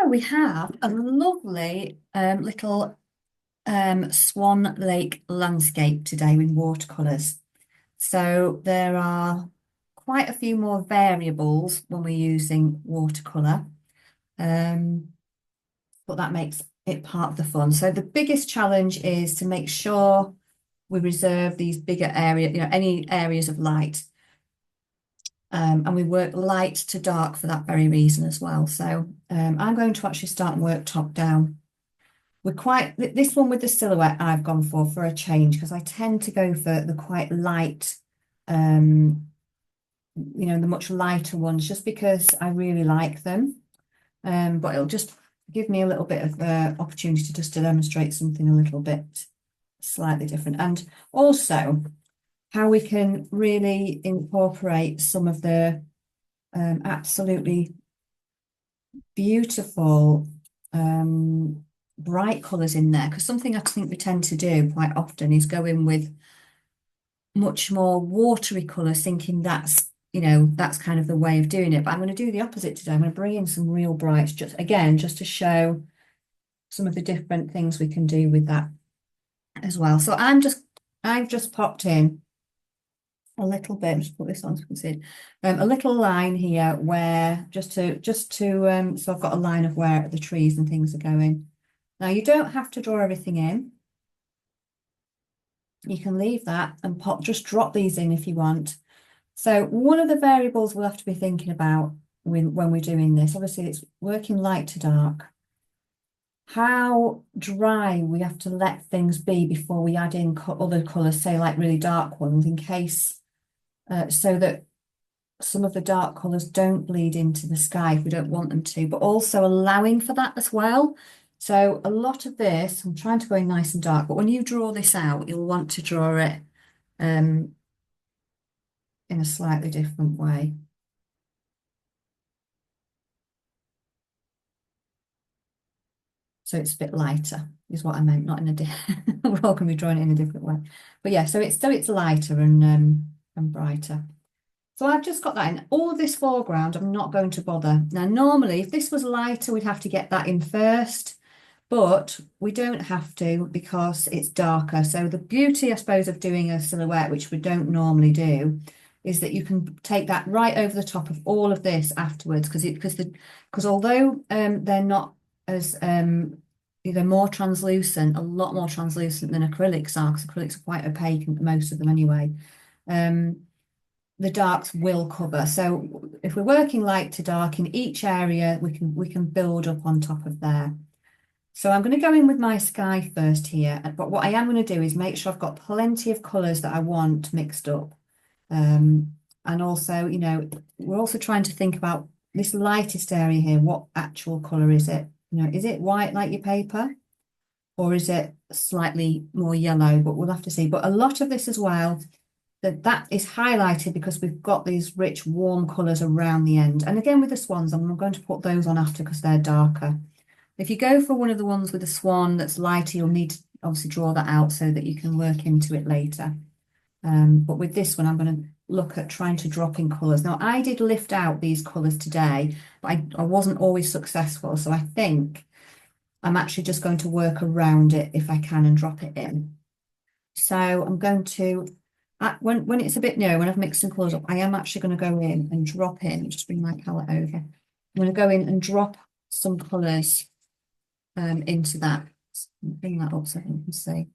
we have a lovely little Swan Lake landscape today with watercolours. So there are quite a few more variables when we're using watercolour, um, but that makes it part of the fun. So the biggest challenge is to make sure we reserve these bigger areas, any areas of light. And we work light to dark for that very reason as well. So I'm going to actually start and work top down. This one with the silhouette I've gone for a change because I tend to go for the quite light, the much lighter ones just because I really like them. But it'll just give me a little bit of opportunity just to demonstrate something a little bit slightly different. And also how we can really incorporate some of the absolutely beautiful bright colours in there, because something I think we tend to do quite often is go in with much more watery colours, thinking that's kind of the way of doing it. But I'm going to do the opposite today. I'm going to bring in some real brights, just to show some of the different things we can do with that as well. So I've just popped in a little bit, just put this on so you can see it. A little line here where so I've got a line of where the trees and things are going. Now you don't have to draw everything in. You can leave that and just drop these in if you want. So one of the variables we'll have to be thinking about when we're doing this, obviously it's working light to dark. How dry we have to let things be before we add in other colours, say like really dark ones, in case so that some of the dark colours don't bleed into the sky if we don't want them to, but also allowing for that as well. So a lot of this, I'm trying to go in nice and dark, but when you draw this out, you'll want to draw it in a slightly different way. So it's a bit lighter, is what I meant, not in a we're all going to be drawing it in a different way. But yeah, so it's lighter and brighter. So I've just got that in. All of this foreground, I'm not going to bother. Now, normally, if this was lighter, we'd have to get that in first, but we don't have to because it's darker. So the beauty, I suppose, of doing a silhouette, which we don't normally do, is that you can take that right over the top of all of this afterwards, because although they're not as they're more translucent, a lot more translucent than acrylics are, because acrylics are quite opaque, most of them anyway. The darks will cover. So if we're working light to dark in each area, we can build up on top of there. So I'm going to go in with my sky first here, but what I am going to do is make sure I've got plenty of colours that I want mixed up. And also, we're also trying to think about this lightest area here. What actual colour is it? Is it white like your paper? Or is it slightly more yellow? But we'll have to see. But a lot of this as well, that is highlighted because we've got these rich, warm colours around the end. And again, with the swans, I'm going to put those on after because they're darker. If you go for one of the ones with a swan that's lighter, you'll need to obviously draw that out so that you can work into it later. But with this one, I'm going to look at trying to drop in colours. Now, I did lift out these colours today, but I wasn't always successful. So I think I'm actually just going to work around it if I can and drop it in. So I'm going to, when it's a bit nearer, when I've mixed some colours up, I am actually going to go in and drop in, just bring my palette over. I'm going to go in and drop some colours into that. Bring that up so you can see.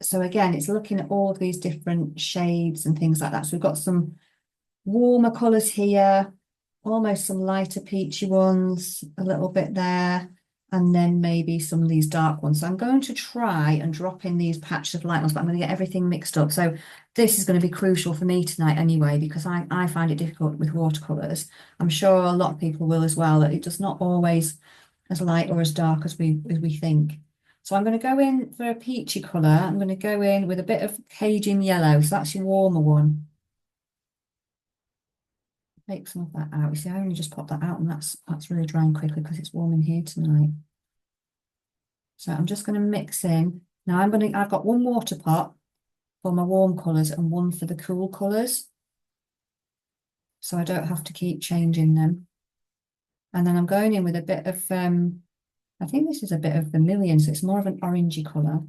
So again, it's looking at all these different shades and things like that. So we've got some warmer colours here, almost some lighter peachy ones, a little bit there, and then maybe some of these dark ones. So I'm going to try and drop in these patches of light ones, but I'm going to get everything mixed up. So this is going to be crucial for me tonight anyway, because I find it difficult with watercolours. I'm sure a lot of people will as well, that it's just not always as light or as dark as we think. So I'm going to go in for a peachy colour. I'm going to go in with a bit of Cajun yellow. So that's your warmer one. Take some of that out. You see, I only just popped that out and that's really drying quickly because it's warm in here tonight. So I'm just going to mix in. Now I've got one water pot for my warm colours and one for the cool colours. So I don't have to keep changing them. And then I'm going in with a bit of, I think this is a bit of vermilion, so it's more of an orangey colour.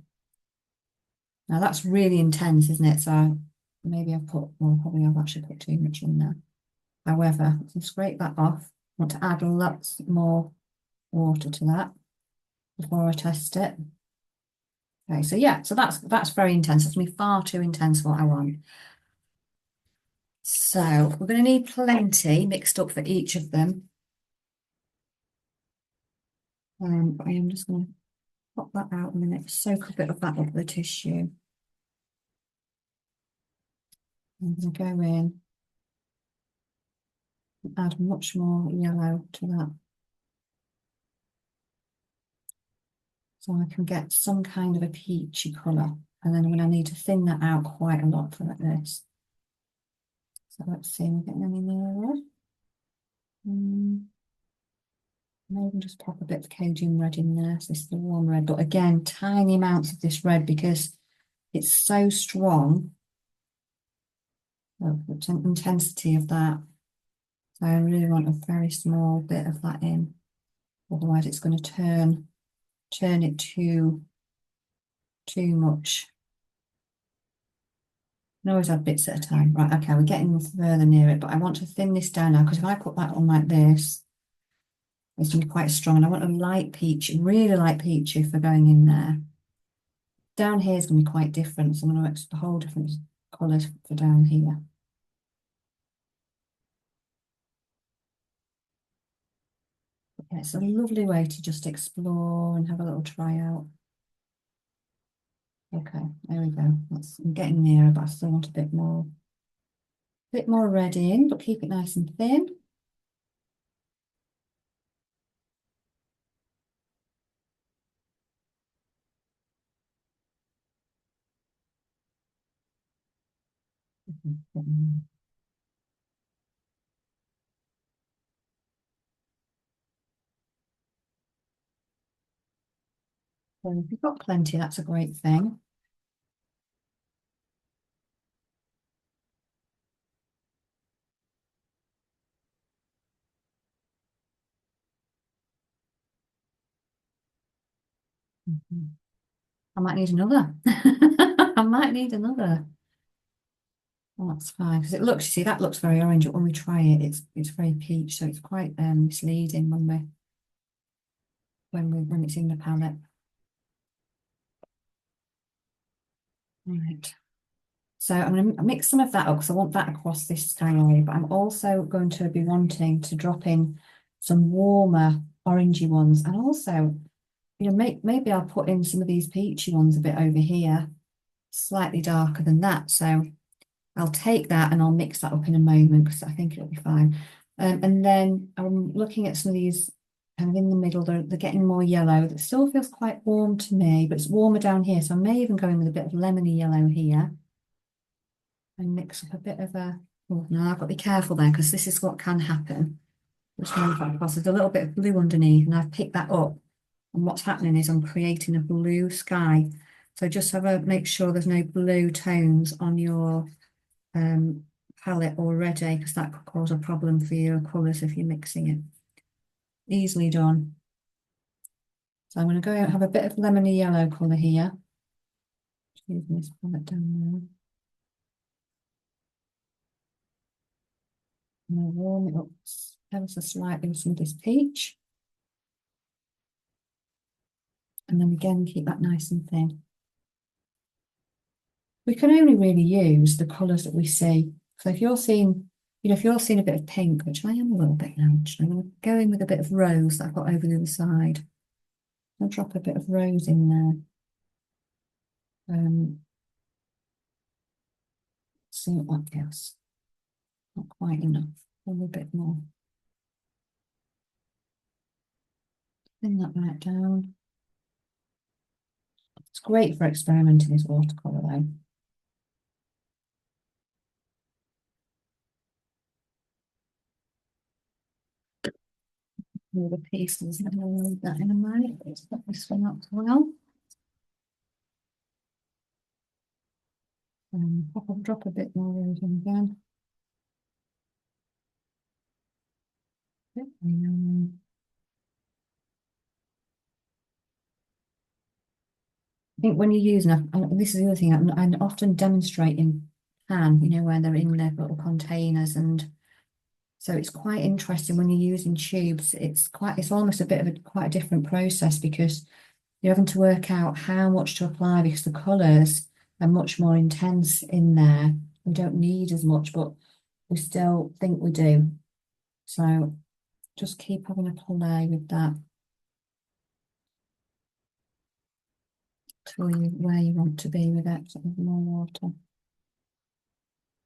Now that's really intense, isn't it? So maybe I've put, well, probably I've actually put too much in there. However, I can scrape that off. I want to add lots more water to that before I test it. Okay, so yeah, so that's very intense. That's gonna be far too intense for what I want. So we're going to need plenty mixed up for each of them. I am just going to pop that out a minute, soak a bit of that up the tissue. I'm going to go in and add much more yellow to that. So I can get some kind of a peachy colour. And then when I need to thin that out quite a lot for like this. So let's see, we're getting any nearer. Maybe just pop a bit of Cajun red in there. So this is the warm red, but again, tiny amounts of this red because it's so strong. The intensity of that. So I really want a very small bit of that in. Otherwise it's going to turn it too much. I always add bits at a time. Right, okay, we're getting further near it, but I want to thin this down now because if I put that on like this, it's going to be quite strong. And I want a light peach, really light peachy for going in there. Down here is going to be quite different. So I'm going to mix a whole different colours for down here. Yeah, it's a lovely way to just explore and have a little try out. Okay, there we go. I'm getting nearer, but I still want a bit more red in, but keep it nice and thin. So if you've got plenty, that's a great thing. I might need another. I might need another. Well, that's fine because it looks, you see, that looks very orange, but when we try it, it's very peach, so it's quite misleading when it's in the palette. Right. So I'm going to mix some of that up because I want that across this sky, but I'm also going to be wanting to drop in some warmer orangey ones, and also, you know, maybe I'll put in some of these peachy ones a bit over here, slightly darker than that. So I'll take that and I'll mix that up in a moment because I think it'll be fine. And then I'm looking at some of these kind of in the middle. They're getting more yellow. It still feels quite warm to me, but it's warmer down here. So I may even go in with a bit of lemony yellow here and mix up a bit of a, oh no, I've got to be careful there because this is what can happen. Which one I've got, there's a little bit of blue underneath and I've picked that up. And what's happening is I'm creating a blue sky. So just make sure there's no blue tones on your palette already because that could cause a problem for your colours if you're mixing it. Easily done. So I'm going to go and have a bit of lemony yellow colour here. Just using this palette down there. I'm going to warm it up ever so slightly with some of this peach. And then again, keep that nice and thin. We can only really use the colours that we see. So if you're seeing, you know, if you're seeing a bit of pink, which I am a little bit now, actually, I'm going to go in with a bit of rose that I've got over the other side. I'll drop a bit of rose in there. See what that gives. Not quite enough. A little bit more. Thin that right down. It's great for experimenting with watercolour though. All the pieces, and I'll leave that in a minute. Let's put this one up as well. Drop a bit more rose in again. I think when you're using, and this is the other thing, I often demonstrate in pan, where they're in their little containers, and so it's quite interesting when you're using tubes. It's almost a bit of quite a different process because you're having to work out how much to apply because the colours are much more intense in there. We don't need as much, but we still think we do. So just keep having a play with that till where you want to be with it. Sort of more water.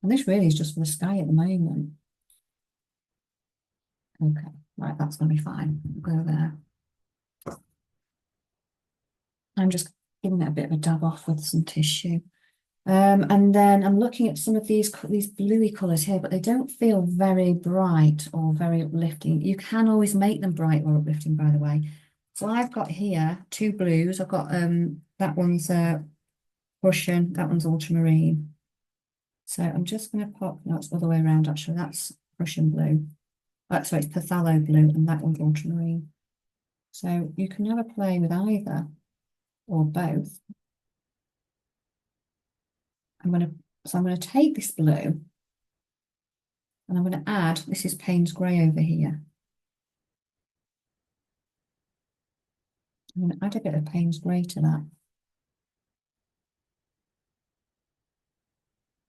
And this really is just for the sky at the moment. Okay, right, that's going to be fine. Go there. I'm just giving it a bit of a dab off with some tissue. And then I'm looking at some of these bluey colours here, but they don't feel very bright or very uplifting. You can always make them bright or uplifting, by the way. So I've got here two blues. I've got that one's Prussian, that one's ultramarine. So I'm just going to pop, no, it's the other way around actually. That's Prussian blue. Sorry, it's phthalo blue, and that one's ultramarine. So you can have a play with either or both. I'm going to take this blue and I'm going to add, this is Payne's grey over here. I'm going to add a bit of Payne's grey to that.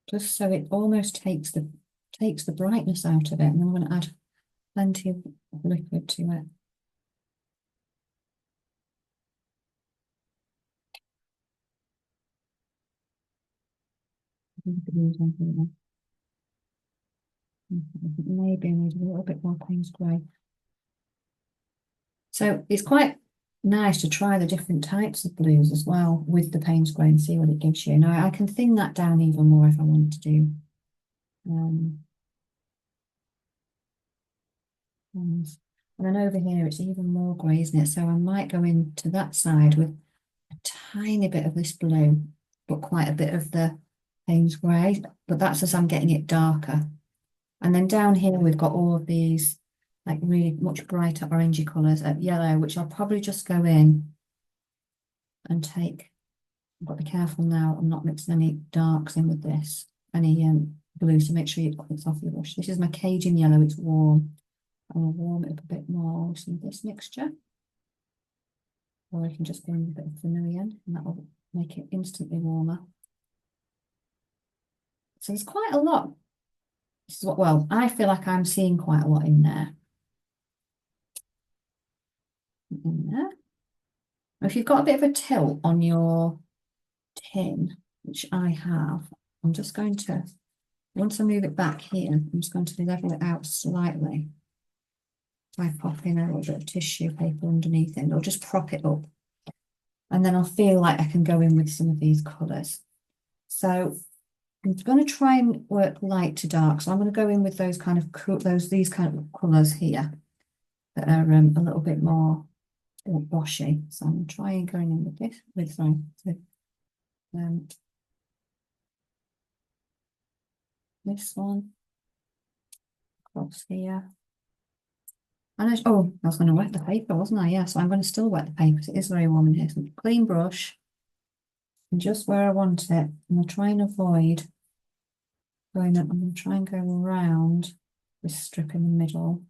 Just so it almost takes the brightness out of it. And then I'm going to add plenty of liquid to it. Maybe I need a little bit more Payne's grey. So it's quite nice to try the different types of blues as well with the Payne's grey and see what it gives you. Now I can thin that down even more if I want to do. And then over here it's even more grey, isn't it? So I might go into that side with a tiny bit of this blue, but quite a bit of the Payne's grey. But that's as I'm getting it darker. And then down here we've got all of these like really much brighter orangey colours at yellow, which I'll probably just go in and take. I've got to be careful now. I'm not mixing any darks in with this, any blue, so make sure it's off your brush. This is my Cajun yellow, it's warm. I'll warm it up a bit more with some of this mixture. Or I can just go in with a bit of vermilion and that will make it instantly warmer. So there's quite a lot. This is what, well, I feel like I'm seeing quite a lot in there. If you've got a bit of a tilt on your tin, which I have, I'm just going to, once I move it back here, I'm just going to level it out slightly by popping a little bit of tissue paper underneath it, or just prop it up. And then I'll feel like I can go in with some of these colours. So I'm going to try and work light to dark. So I'm going to go in with those kind of these kind of colours here that are a little bit more washy. So I'm trying going in with this, this one across here. And I was going to wet the paper, wasn't I? Yeah, so I'm going to still wet the paper because it is very warm in here. So clean brush, and just where I want it. And I'll try and avoid going up. I'm going to try and go around this strip in the middle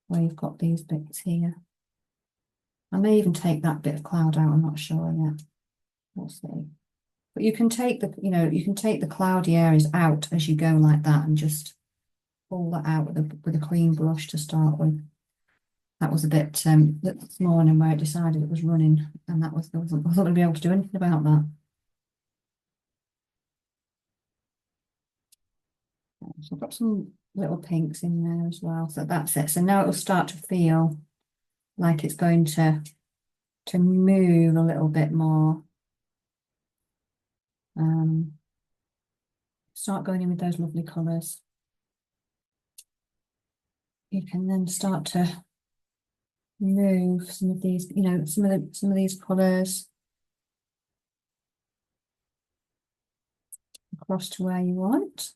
where you've got these bits here. I may even take that bit of cloud out. I'm not sure yet. We'll see. But you can take you can take the cloudy areas out as you go like that, and just pull that out with a clean brush to start with. That was a bit this morning where it decided it was running, and I wasn't going to be able to do anything about that. So I've got some little pinks in there as well. So that's it. So now it will start to feel like it's going to move a little bit more. Start going in with those lovely colours. You can then start to move some of these, some of these colours across to where you want.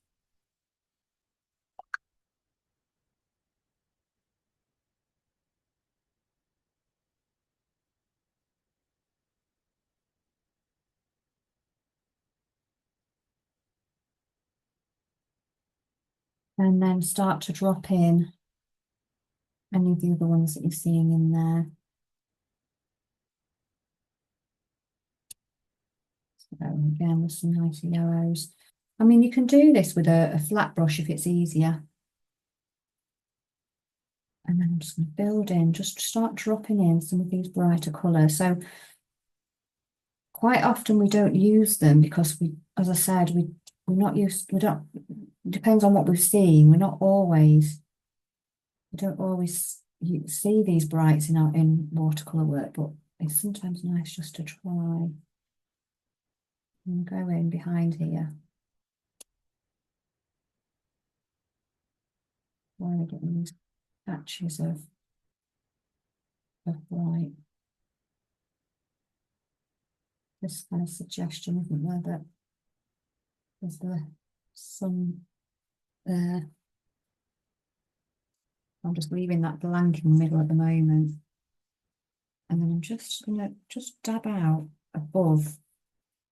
And then start to drop in any of the other ones that you're seeing in there. So again, with some nice yellows. I mean, you can do this with a flat brush if it's easier. And then I'm just going to build in, just start dropping in some of these brighter colours. So quite often we don't use them because we, as I said, we're not used, we don't, depends on what we've seen. We don't always see these brights in watercolour work, but it's sometimes nice just to try and go in behind here. Where we're getting these patches of bright. This kind of suggestion, isn't there, that there's the sun there. I'm just leaving that blank in the middle at the moment. And then I'm just going to just dab out above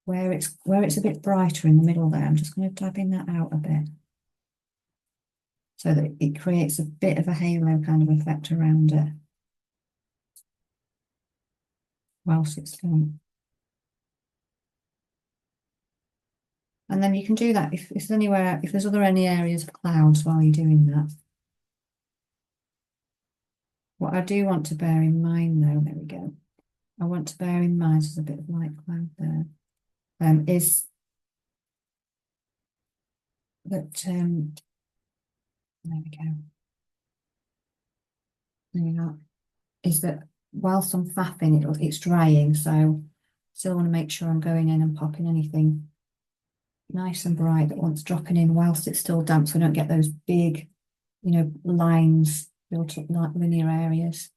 where it's a bit brighter in the middle there. I'm just going to dab in that out a bit so that it creates a bit of a halo kind of effect around it whilst it's done. And then you can do that if there's anywhere, if there's any areas of clouds while you're doing that. What I do want to bear in mind though, there we go. I want to bear in mind there's a bit of light cloud there. Is that there we go. There we go. Is that whilst I'm faffing it's drying, so still want to make sure I'm going in and popping anything nice and bright that wants dropping in whilst it's still damp, so I don't get those big, you know, lines built up like linear areas.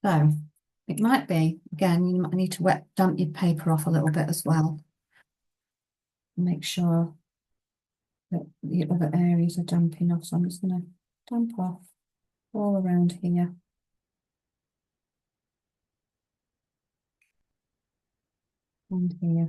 So it might be, again, you might need to damp your paper off a little bit as well. Make sure that the other areas are damping off. So I'm just going to damp off all around here. And here.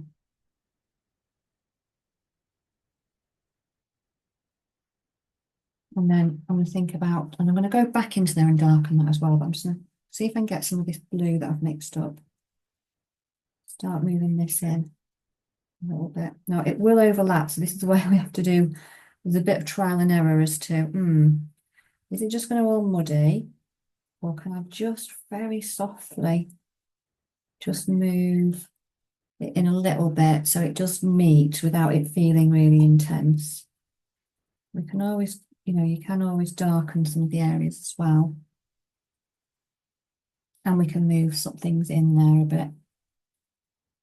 And then I'm going to think about, and I'm going to go back into there and darken that as well, but I'm just going to see if I can get some of this blue that I've mixed up. Start moving this in a little bit. Now it will overlap, so this is where we have to do, there's a bit of trial and error as to, is it just going to all muddy? Or can I just very softly just move it in a little bit so it does meet without it feeling really intense? We can always, you can always darken some of the areas as well. And we can move some things in there a bit.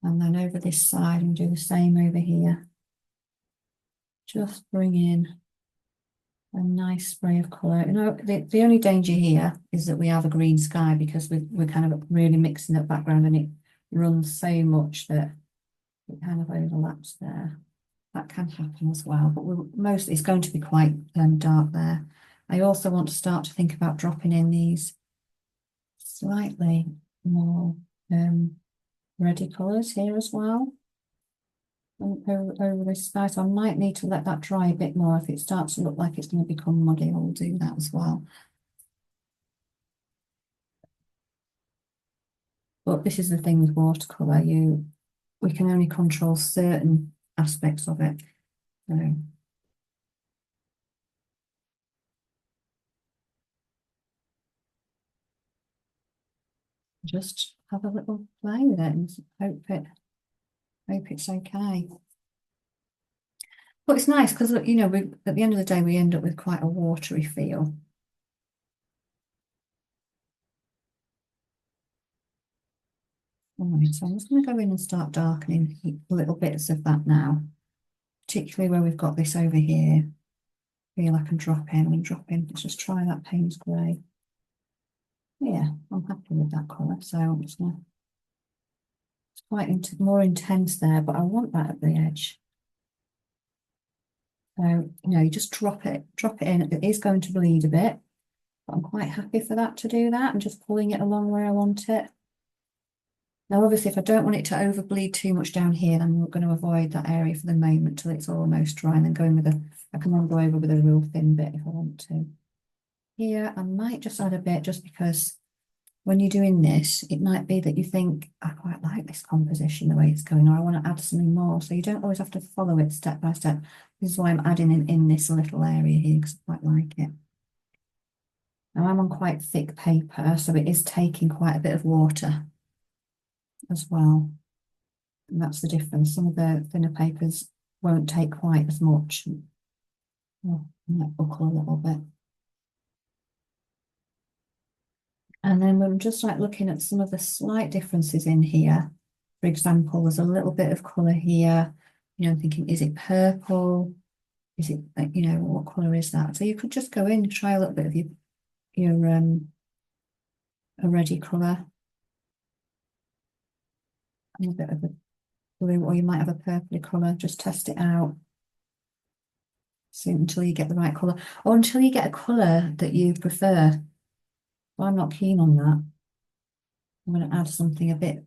And then over this side, and do the same over here. Just bring in a nice spray of colour. The only danger here is that we have a green sky because we're kind of really mixing that background and it runs so much that it kind of overlaps there. That can happen as well, but it's going to be quite dark there. I also want to start to think about dropping in these slightly more reddy colours here as well. Over this side, so I might need to let that dry a bit more. If it starts to look like it's going to become muddy, I'll do that as well. But this is the thing with watercolour, we can only control certain aspects of it. So just have a little play with it and hope it's okay. But it's nice because at the end of the day we end up with quite a watery feel. And Right, so I'm just going to go in and start darkening little bits of that now, particularly where we've got this over here. Feel I can drop in and drop in. Let's just try that Payne's grey. Yeah, I'm happy with that colour. So I'm just going to, it's quite more intense there, but I want that at the edge. So, you just drop it in. It is going to bleed a bit, but I'm quite happy for that to do that and just pulling it along where I want it. Now, obviously, if I don't want it to overbleed too much down here, then I'm going to avoid that area for the moment till it's almost dry and then go in with I can then go over with a real thin bit if I want to. Here, I might just add a bit just because when you're doing this, it might be that you think, I quite like this composition, the way it's going, or I want to add something more. So you don't always have to follow it step by step. This is why I'm adding in this little area here because I quite like it. Now I'm on quite thick paper, so it is taking quite a bit of water as well. And that's the difference. Some of the thinner papers won't take quite as much. Oh, might buckle a little bit. And then we're just like looking at some of the slight differences in here. For example, there's a little bit of colour here. I'm thinking, is it purple? Is it, what colour is that? So you could just go in and try a little bit of your a reddy colour. And a bit of a blue, or you might have a purpley colour. Just test it out. So until you get the right colour, or until you get a colour that you prefer. Well, I'm not keen on that. I'm going to add something a bit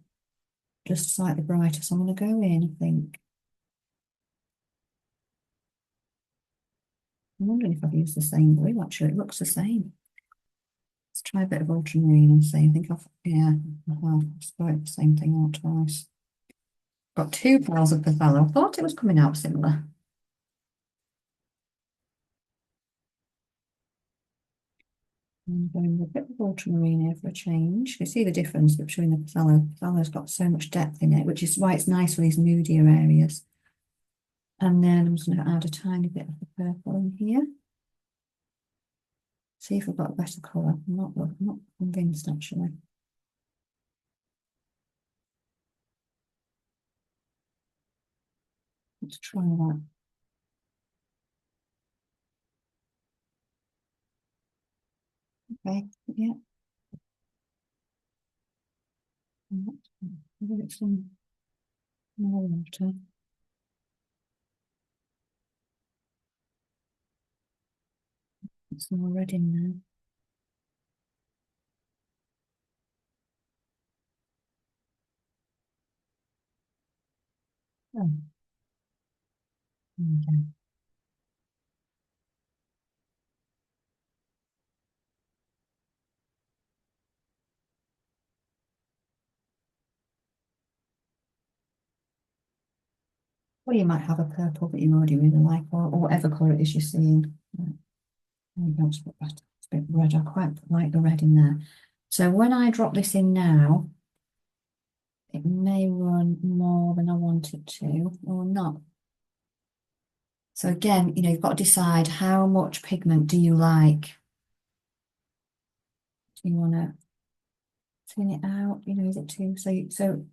just slightly brighter. So I'm going to go in, I think. I'm wondering if I've used the same blue, actually. It looks the same. Let's try a bit of ultramarine and see. I think I've sprayed the same thing out twice. Got 2 piles of Othello. I thought it was coming out similar. I'm going with a bit of ultramarine here for a change. You see the difference between the Othello. Othello's got so much depth in it, which is why it's nice for these moodier areas. And then I'm just going to add a tiny bit of the purple in here. See if we've got a better colour. I'm not convinced, actually. Let's try that. Okay, yeah. Give it some more water. It's more red in there. Oh. Okay. Or you might have a purple that you already really like, or whatever colour it is you're seeing. Maybe that's a bit better. It's a bit red. I quite like the red in there. So when I drop this in now, it may run more than I want it to, or not. So again, you've got to decide how much pigment do you like. Do you want to thin it out? Is it too? So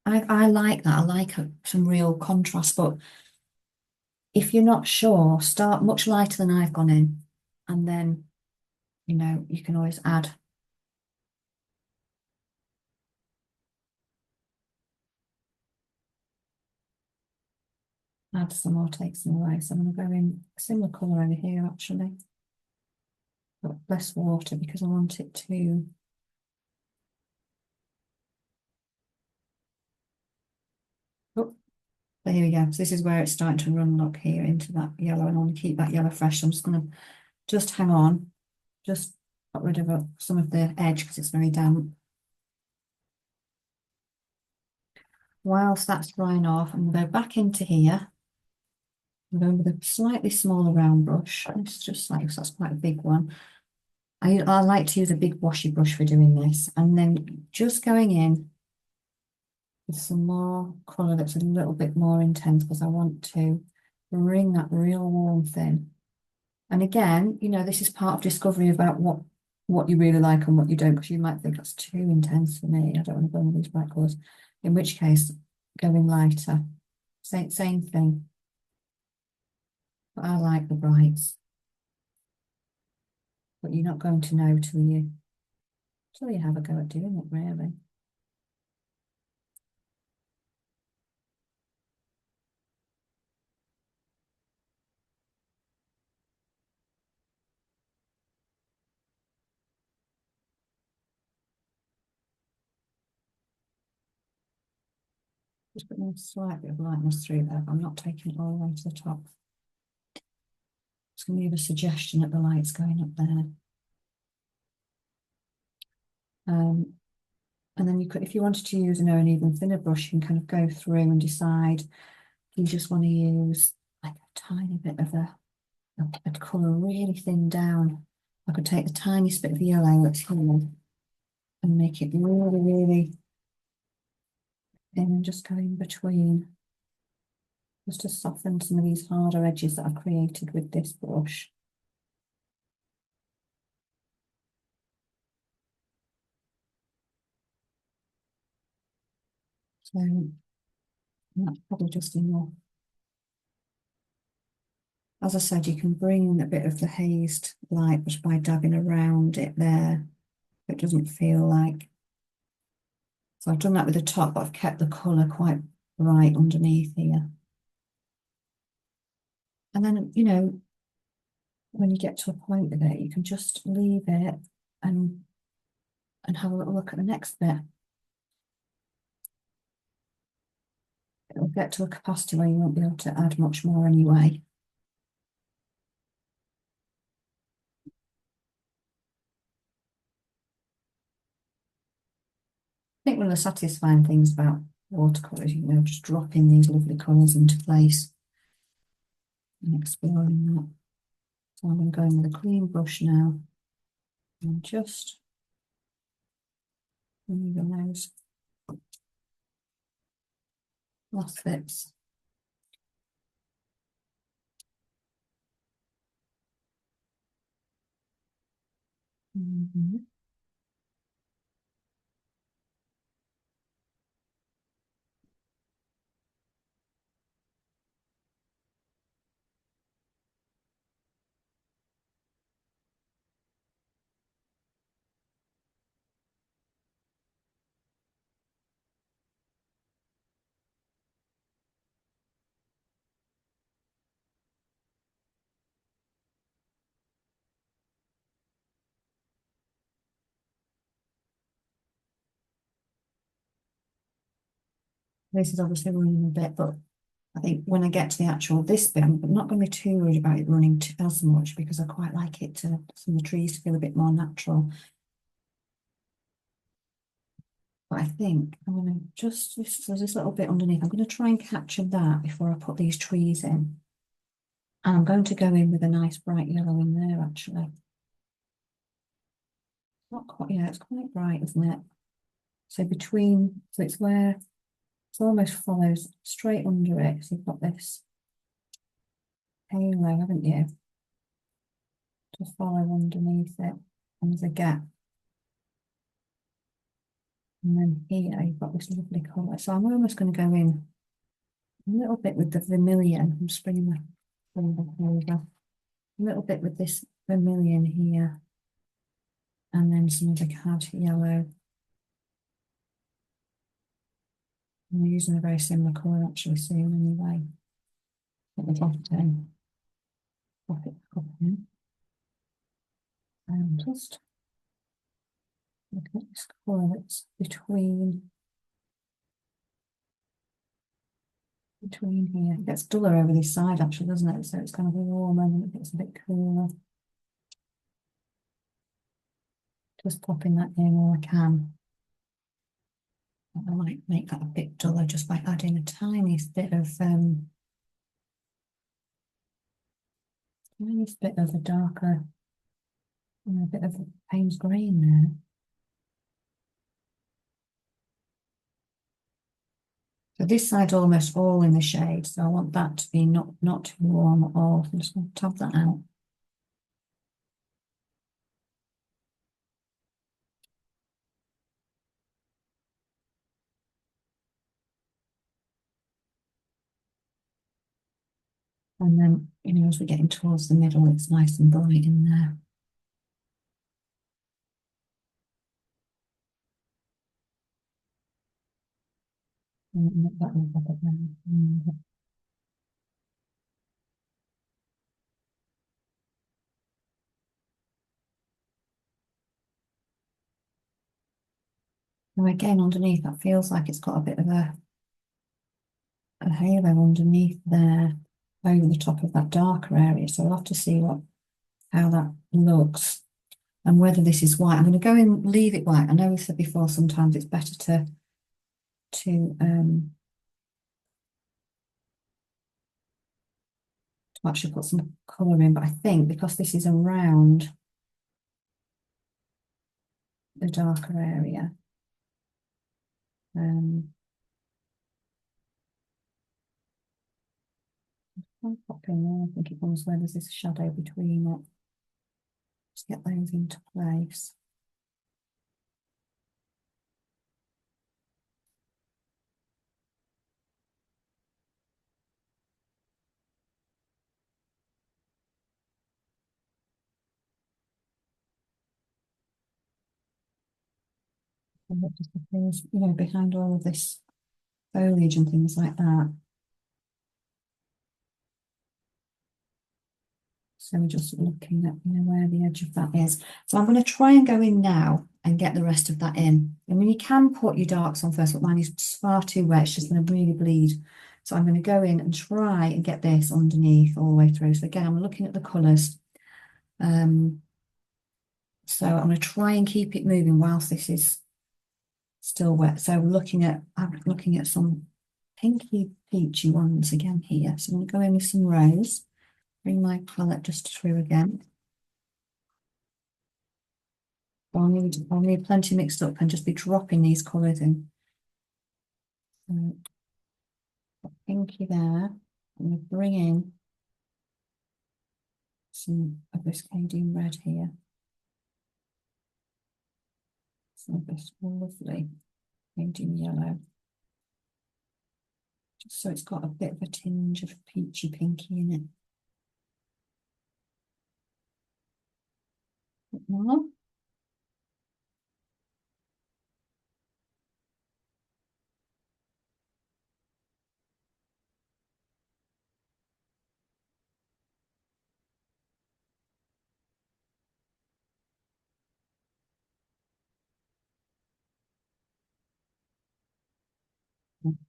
I like that. I like some real contrast, but if you're not sure, start much lighter than I've gone in, and then you can always add. Add some more, take some away. So I'm going to go in a similar colour over here, actually, but less water because I want it to. Oh, there we go. So this is where it's starting to run, look here, into that yellow, and I want to keep that yellow fresh. So I'm just going to just hang on, just got rid of some of the edge because it's very damp. Whilst that's drying off, I'm going to go back into here. I'm going with a slightly smaller round brush. It's just like, so that's quite a big one. I like to use a big washy brush for doing this, and then just going in with some more colour that's a little bit more intense because I want to bring that real warmth in. And again, this is part of discovery about what you really like and what you don't, because you might think that's too intense for me. I don't want to go in these bright colours. in which case going lighter. Same thing. But I like the brights. But you're not going to know till you have a go at doing it, really. Just putting a slight bit of lightness through there, but I'm not taking it all the way to the top. Just going to give a suggestion that the light's going up there. And then you could, if you wanted to use an even thinner brush, you can kind of go through and decide if you just want to use like a tiny bit of a colour really thin down. I could take the tiniest bit of yellow that's here and make it really, really thin and just go in between, just to soften some of these harder edges that I've created with this brush. So that's probably just enough. As I said, you can bring a bit of the hazed light just by dabbing around it there. It doesn't feel like. So I've done that with the top, but I've kept the colour quite bright underneath here. And then, you know, when you get to a point with it, you can just leave it and have a little look at the next bit. It'll get to a capacity where you won't be able to add much more anyway. I think one of the satisfying things about watercolours, you know, just dropping these lovely colours into place and exploring that. So I'm going with a clean brush now and just removing those last bits. This is obviously running a bit, but I think when I get to the actual this bit, I'm not going to be too worried about it running as much because I quite like it to some of the trees to feel a bit more natural. But I think I'm going to just, there's this little bit underneath. I'm going to try and capture that before I put these trees in. And I'm going to go in with a nice bright yellow in there, actually. Not quite, yeah, it's quite bright, isn't it? So between, so it's where, it almost follows straight under it. So you've got this halo, haven't you? To follow underneath it. And there's a gap. And then here you've got this lovely colour. So I'm almost going to go in a little bit with the vermilion. I'm just bringing my finger over. A little bit with this vermilion here. And then some of the cad yellow. I'm using a very similar colour actually soon anyway. At the bottom. Pop it up in. And just look at this colour that's between here. It gets duller over this side actually, doesn't it? So it's kind of warmer and it gets a bit cooler. Just popping that in all I can. I might make that a bit duller just by adding a tiniest bit of a darker, a bit of Payne's green there. So this side's almost all in the shade, so I want that to be not too warm at all. I'm just going to tap that out. And then, you know, as we're getting towards the middle, it's nice and bright in there. That will pop up then. And again, underneath, that feels like it's got a bit of a halo underneath there over the top of that darker area. So I'll have to see how that looks and whether this is white. I'm going to go and leave it white. I know we said before sometimes it's better to actually put some colour in, but I think because this is around the darker area, I'll pop in there. I think it comes where there's this shadow between it. Just get those into place. And it just appears, you know, behind all of this foliage and things like that. So we're just looking at, you know, where the edge of that is. So I'm going to try and go in now and get the rest of that in. I mean, you can put your darks on first, but mine is far too wet. It's just going to really bleed. So I'm going to go in and try and get this underneath all the way through. So again, I'm looking at the colours. So I'm going to try and keep it moving whilst this is still wet. So I'm looking at some pinky peachy ones again here. So I'm going to go in with some rose. Bring my palette just through again. I'll need plenty mixed up and just be dropping these colours in. Pinky there. I'm going to bring in some of this Canadian red here. Some of this lovely Canadian yellow. Just so it's got a bit of a tinge of peachy pinky in it. A bit more.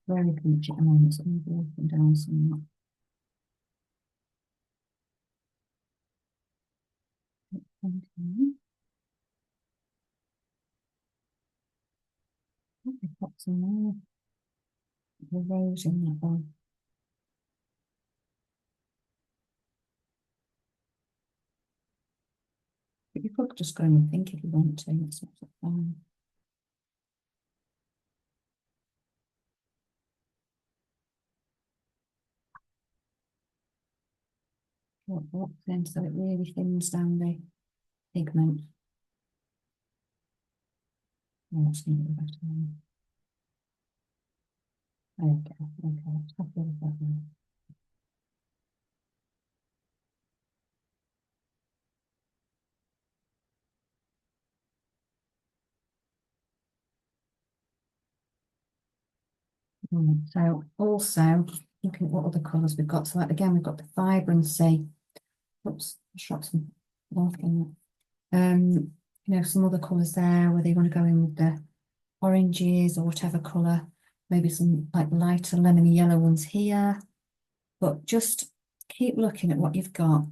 Very peachy at the moment, so I'm going to go up and down somewhat. Okay. I've got some more rose in that one. But you could just go in with pink if you want to. It's not fine. What then, so it really thins down the pigment. Oh, that's going to be better. Okay, happy with that now. So also looking at what other colours we've got. So again, we've got the vibrancy. Oops, I shot some off in you know, some other colours there, whether you want to go in with the oranges or whatever colour, maybe some like lighter lemony yellow ones here. But just keep looking at what you've got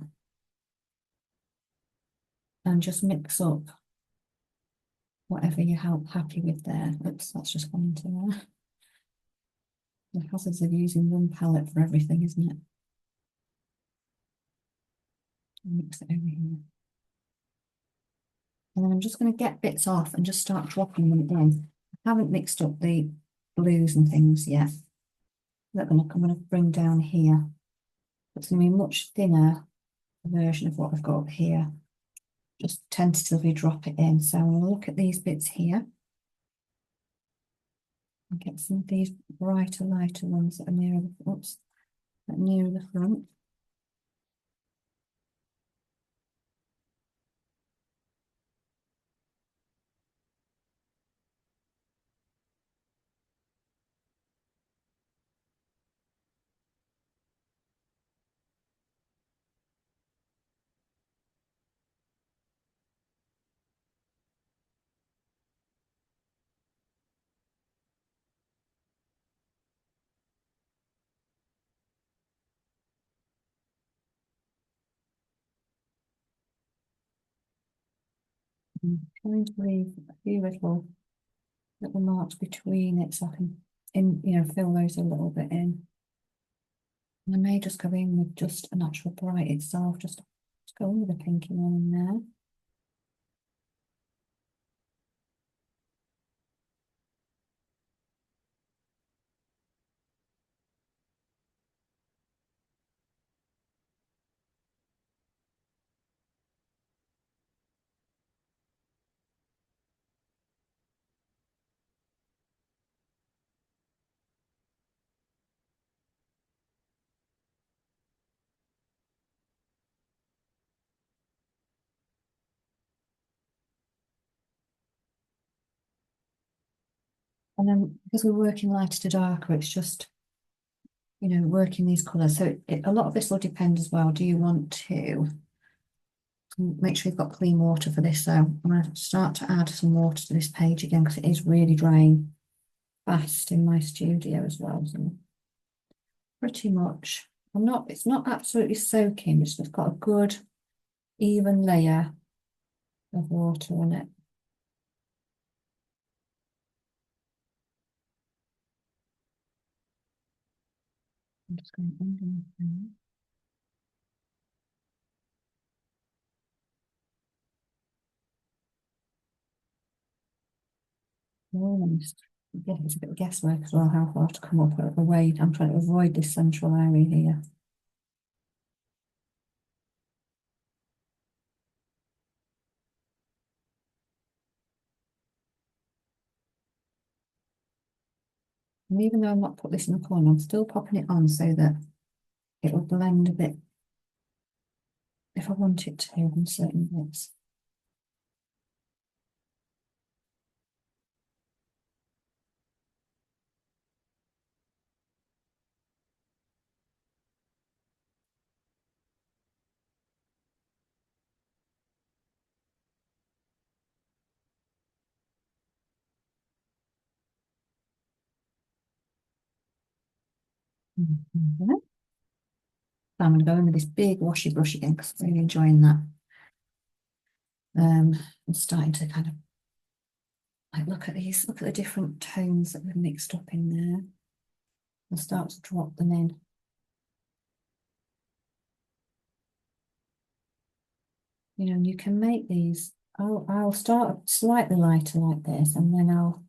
and just mix up whatever you're happy with there. Oops, that's just gone into there. The hazards of using one palette for everything, isn't it? Mix it over here. And then I'm just going to get bits off and just start dropping them in. I haven't mixed up the blues and things yet. I'm going to bring down here. It's going to be a much thinner version of what I've got here. Just tentatively drop it in. So I'm going to look at these bits here and get some of these brighter, lighter ones that are nearer the front. I'm trying to leave a few little marks between it so I can fill those a little bit in. And I may just go in with just a natural bright itself, just go in with a pinky one in there. And then because we're working lighter to darker, it's just, working these colours. So a lot of this will depend as well. Do you want to make sure you've got clean water for this? So I'm going to start to add some water to this page again because it is really drying fast in my studio as well. So pretty much, it's not absolutely soaking, it's just got a good even layer of water on it. I'm just going underneath there. Almost. Yeah, it's a bit of guesswork as well how far to come up away. I'm trying to avoid this central area here. And even though I've not put this in the corner, I'm still popping it on so that it will blend a bit if I want it to on certain bits. Mhm. So I'm going to go in with this big washy brush again because I'm really enjoying that. I'm starting to kind of look at the different tones that we've mixed up in there. I'll start to drop them in. And you can make these. I'll start slightly lighter like this, and then I'll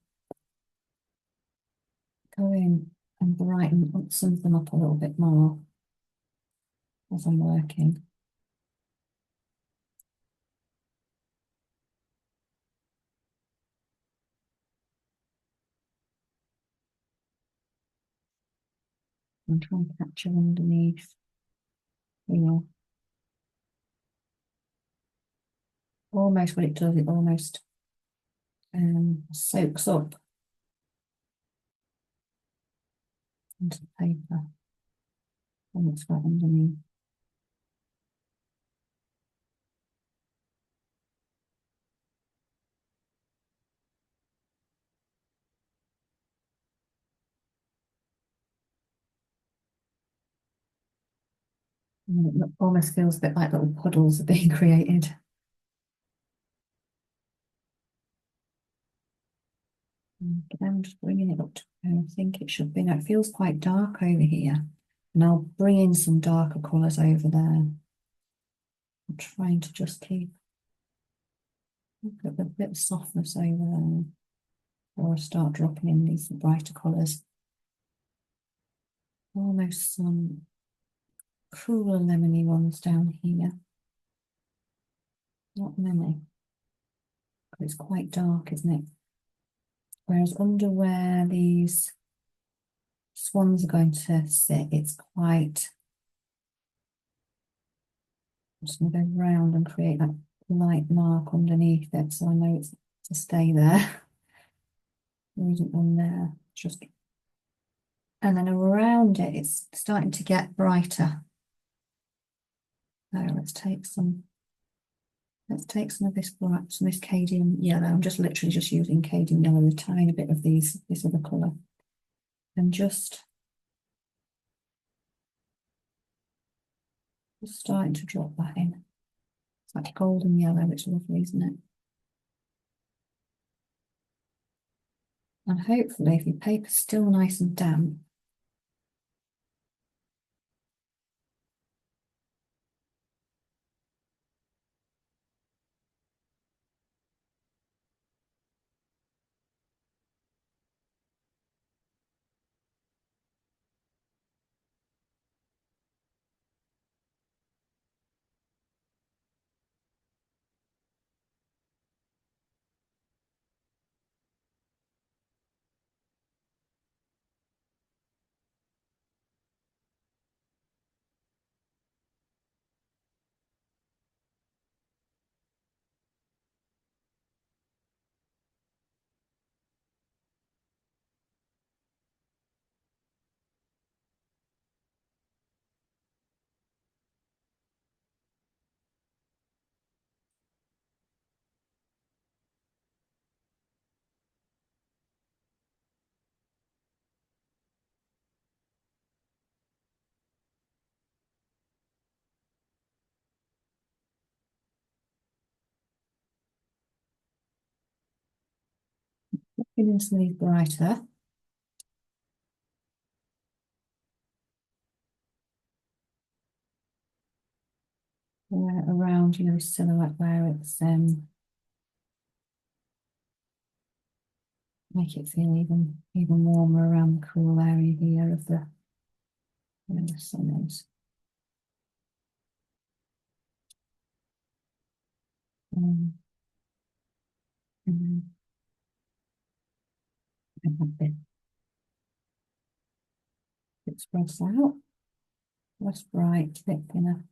go in and brighten up some of them up a little bit more as I'm working. I'm trying to capture underneath, almost what it does, it almost soaks up into the paper and it's right underneath. And it almost feels a bit like little puddles are being created. And I'm just bringing it up to where I think it should be. Now it feels quite dark over here. And I'll bring in some darker colours over there. I'm trying to just keep a bit of softness over there. Or I start dropping in these brighter colours. Almost some cooler lemony ones down here. Not many. But it's quite dark, isn't it? Whereas under where these swans are going to sit, it's quite. I'm just going to go round and create that light mark underneath it so I know it's to stay there. There isn't one there. And then around it, it's starting to get brighter. So let's take some of this black, some of this cadmium yellow. I'm just literally just using cadmium yellow, a tiny bit of this other colour, and just starting to drop that in. It's like golden yellow, it's lovely, isn't it? And hopefully if your paper's still nice and damp, feeling slightly brighter. Around, silhouette where it's make it feel even warmer around the cool area here of the where the sun is. And then a bit spreads out, less bright, a bit thinner.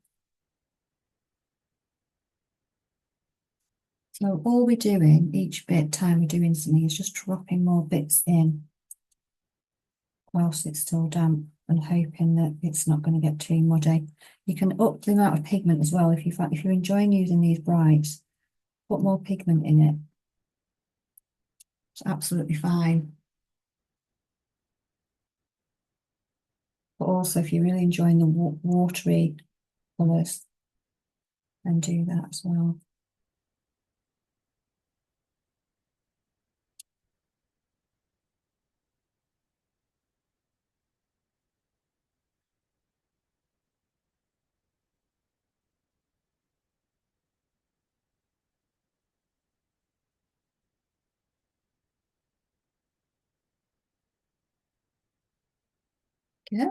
So all we're doing each bit time we're doing something is just dropping more bits in whilst it's still damp and hoping that it's not going to get too muddy. You can up the amount of pigment as well if you're enjoying using these brights, put more pigment in it. It's absolutely fine. But also if you're really enjoying the watery colours, then do that as well. Yeah.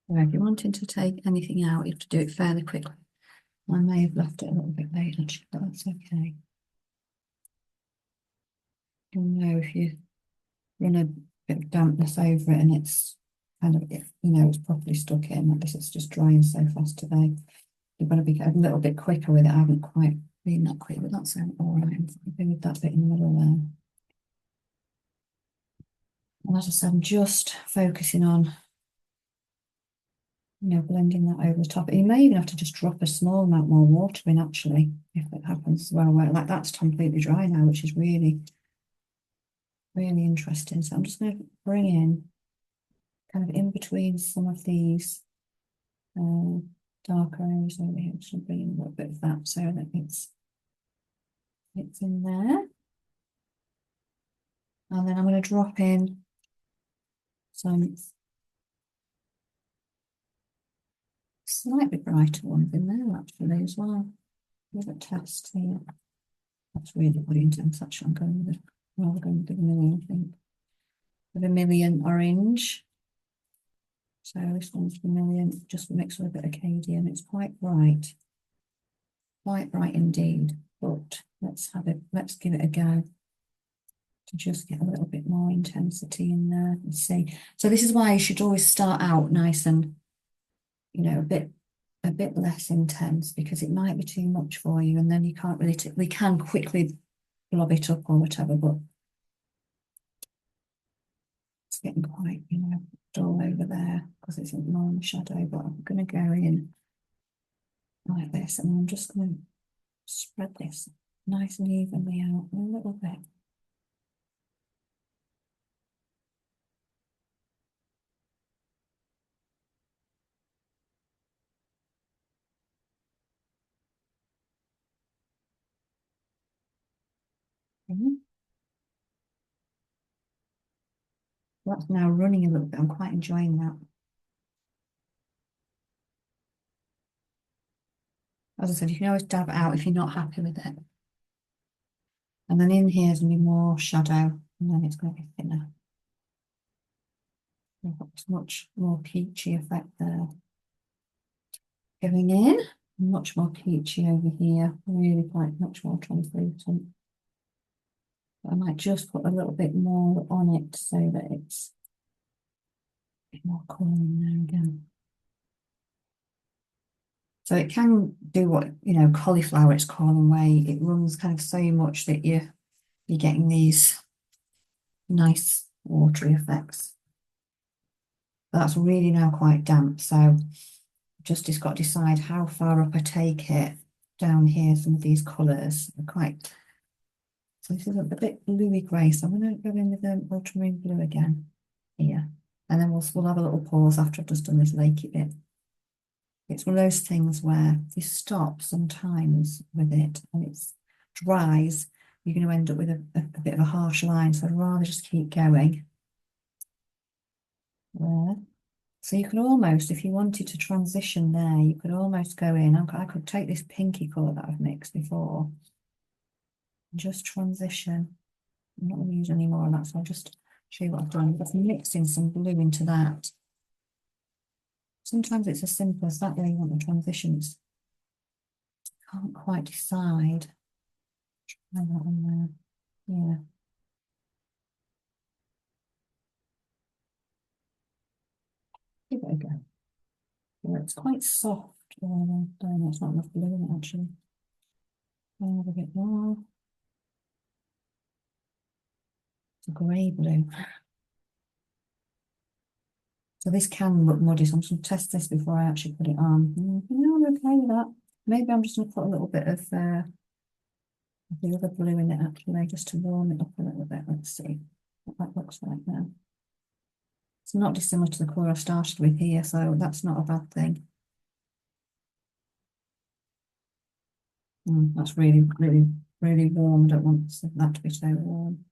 So if you're wanting to take anything out, you have to do it fairly quickly. I may have left it a little bit late actually, but that's okay. You'll know if you run a bit of dampness over it and it's kind of, it's properly stuck in. Like this, it's just drying so fast today. You've got to be a little bit quicker with it. I haven't quite been that quick, but that's all right. I'm happy with that bit in the middle there. And as I said, I'm just focusing on, blending that over the top. And you may even have to just drop a small amount more water in actually, if it happens as well. Where like that's completely dry now, which is really, really interesting. So I'm just going to bring in kind of in between some of these darker areas over here. Just bring in a little bit of that so that it's in there. And then I'm going to drop in some slightly brighter ones in there actually as well. Give a test here. That's really brilliant. Actually, I'm going with rather going with the vermilion, I think. The vermilion orange. So this one's vermilion, just mixed with a bit of Acadian. It's quite bright indeed. But let's give it a go to just get a little bit more intensity in there and see. So this is why you should always start out nice and, a bit less intense, because it might be too much for you and then you can't really, we can quickly blob it up or whatever, but it's getting quite, dull over there because it's more in the shadow. But I'm going to go in like this and I'm just going to spread this nice and evenly out a little bit. Okay. That's now running a little bit. I'm quite enjoying that. As I said, you can always dab it out if you're not happy with it. And then in here is going to be more shadow, and then it's going to be thinner. It's much more peachy effect there. Going in, much more peachy over here, really quite much more translucent. I might just put a little bit more on it so that it's a bit more colour in there again. So it can do what, cauliflower it's calling way. It runs kind of so much that you're getting these nice watery effects. But that's really now quite damp, so just got to decide how far up I take it. Down here, some of these colours are quite, so this is a bit bluey grey, so I'm going to go in with the ultramarine blue again here, and then we'll have a little pause after I've just done this lakey bit. It's one of those things where you stop sometimes with it and it dries, you're going to end up with a bit of a harsh line, so I'd rather just keep going there. So you could almost, if you wanted to transition there, you could almost go in. I could take this pinky colour that I've mixed before and just transition. I'm not going to use any more of that, so I'll just show you what I've done. I've mixed in some blue into that. Sometimes it's as simple as that, where you want the transitions. Can't quite decide. Try that one there. Yeah. Give it a go. Yeah, it's quite soft. No, it's not enough blue in it actually. A little bit more. It's a grey blue. So this can look muddy, so I'm just going to test this before I actually put it on. No, I'm okay with that. Maybe I'm just going to put a little bit of the other blue in it actually, just to warm it up a little bit. Let's see what that looks like now. It's not dissimilar to the colour I started with here, so that's not a bad thing. That's really, really, really warm. I don't want that to be so warm.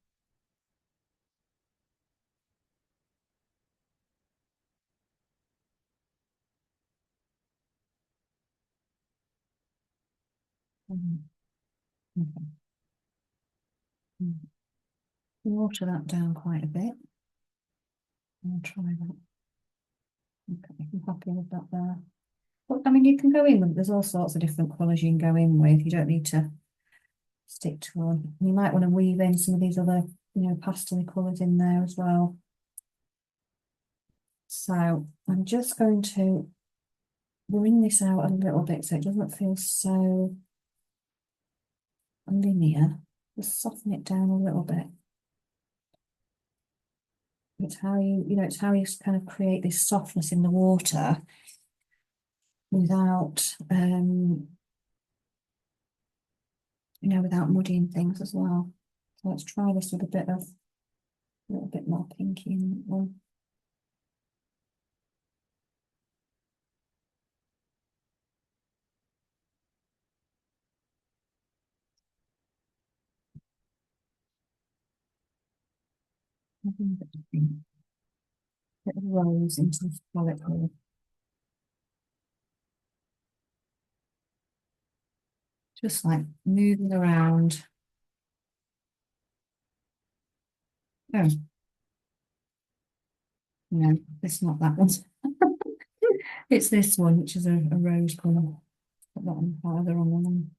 Okay. Water that down quite a bit. I'll try that. Okay, I'm happy with that there. But I mean, you can go in with, there's all sorts of different colours you can go in with. You don't need to stick to one. You might want to weave in some of these other, pastel colours in there as well. So I'm just going to bring this out a little bit so it doesn't feel so linear. Just soften it down a little bit. It's how it's how you kind of create this softness in the water without, without muddying things as well. So let's try this with a little bit more pinky in that one. A bit of rose into this palette here. Just like moving around. Oh, no, it's not that one. It's this one, which is a rose colour. Put that one farther on the one.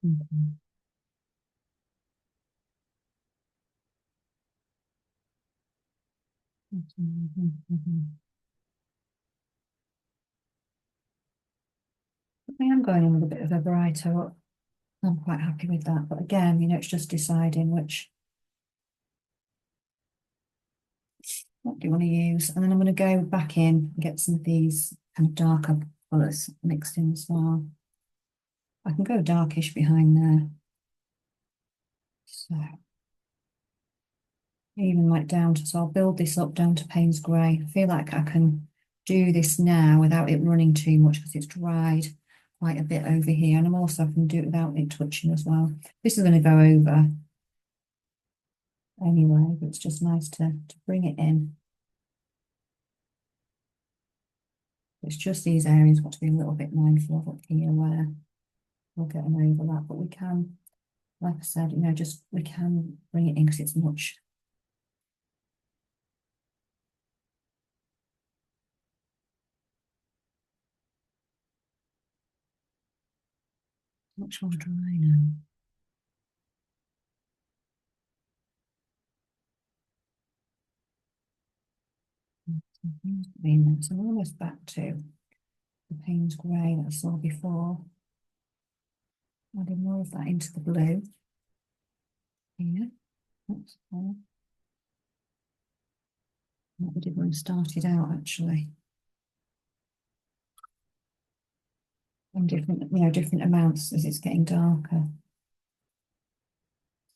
Mhm. Mhm, mhm. I am going in with a bit of a brighter. I'm quite happy with that. But again, it's just deciding what do you want to use. And then I'm going to go back in and get some of these kind of darker colours mixed in as well. I can go darkish behind there. So even like down to, so I'll build this up down to Payne's Grey. I feel like I can do this now without it running too much because it's dried quite a bit over here. And I'm also I can do it without it touching as well. This is going to go over anyway, but it's just nice to bring it in. It's just these areas got to be a little bit mindful of up here where we'll get an overlap, but we can, like I said, you know, just we can bring it in because it's much more dry now. So we're almost back to the Payne's Grey that I saw before. Adding more of that into the blue here. Oops, what we did when we started out actually. And different, you know, different amounts as it's getting darker.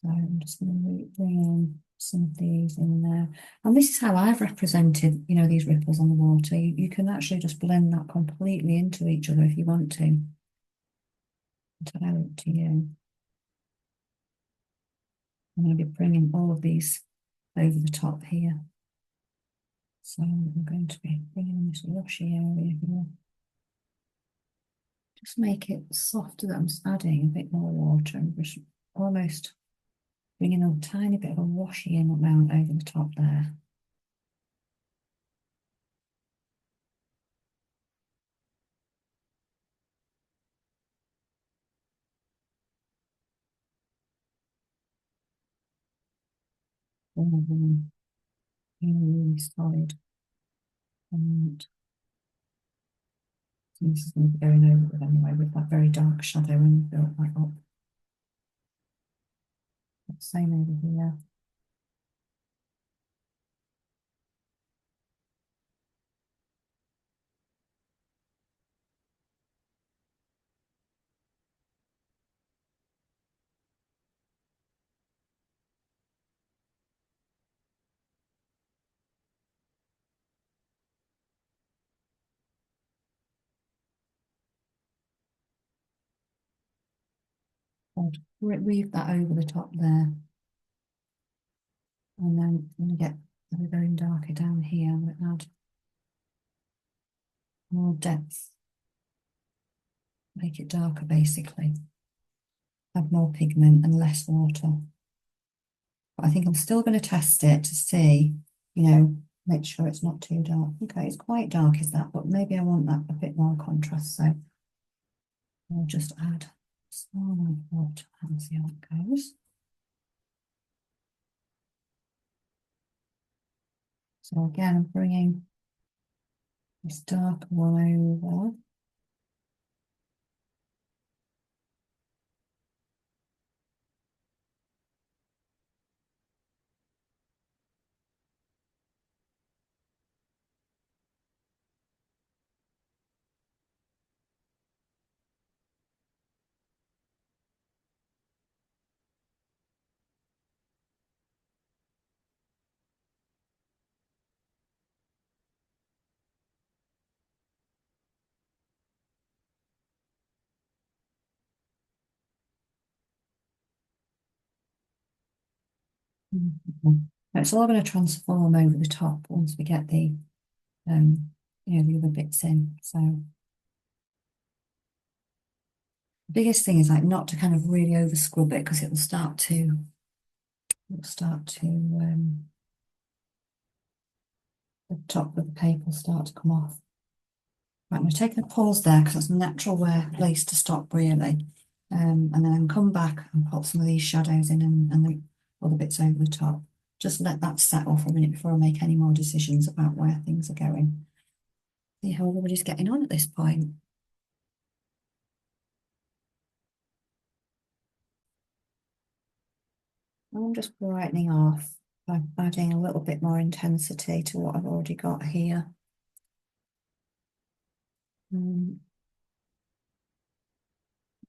So I'm just going to bring in some of these in there. And this is how I've represented, you know, these ripples on the water. You can actually just blend that completely into each other if you want to. Entirely up to you. I'm going to be bringing all of these over the top here. So I'm going to be bringing this washy area here. Just make it softer that I'm just adding a bit more water and just almost bringing a tiny bit of a washy in amount over the top there. Really, really solid. And this is going to be going over it anyway with that very dark shadow when you built that up. Same over here. I'll weave that over the top there. And then I'm going to get going darker down here and add more depth. Make it darker basically. Add more pigment and less water. But I think I'm still going to test it to see, you know, make sure it's not too dark. Okay, it's quite dark, is that? But maybe I want that a bit more contrast. So I'll just add a small amount of water and see how it goes. So again, I'm bringing this dark one over. Mhm. It's all going to transform over the top once we get the, you know, the other bits in. So the biggest thing is like not to kind of really over scrub it because the top of the paper will start to come off. Right, I'm going to take a pause there because it's a natural place to stop really. And then come back and pop some of these shadows in and the other bits over the top. Just let that settle for a minute before I make any more decisions about where things are going. See how everybody's getting on at this point. I'm just brightening off by adding a little bit more intensity to what I've already got here.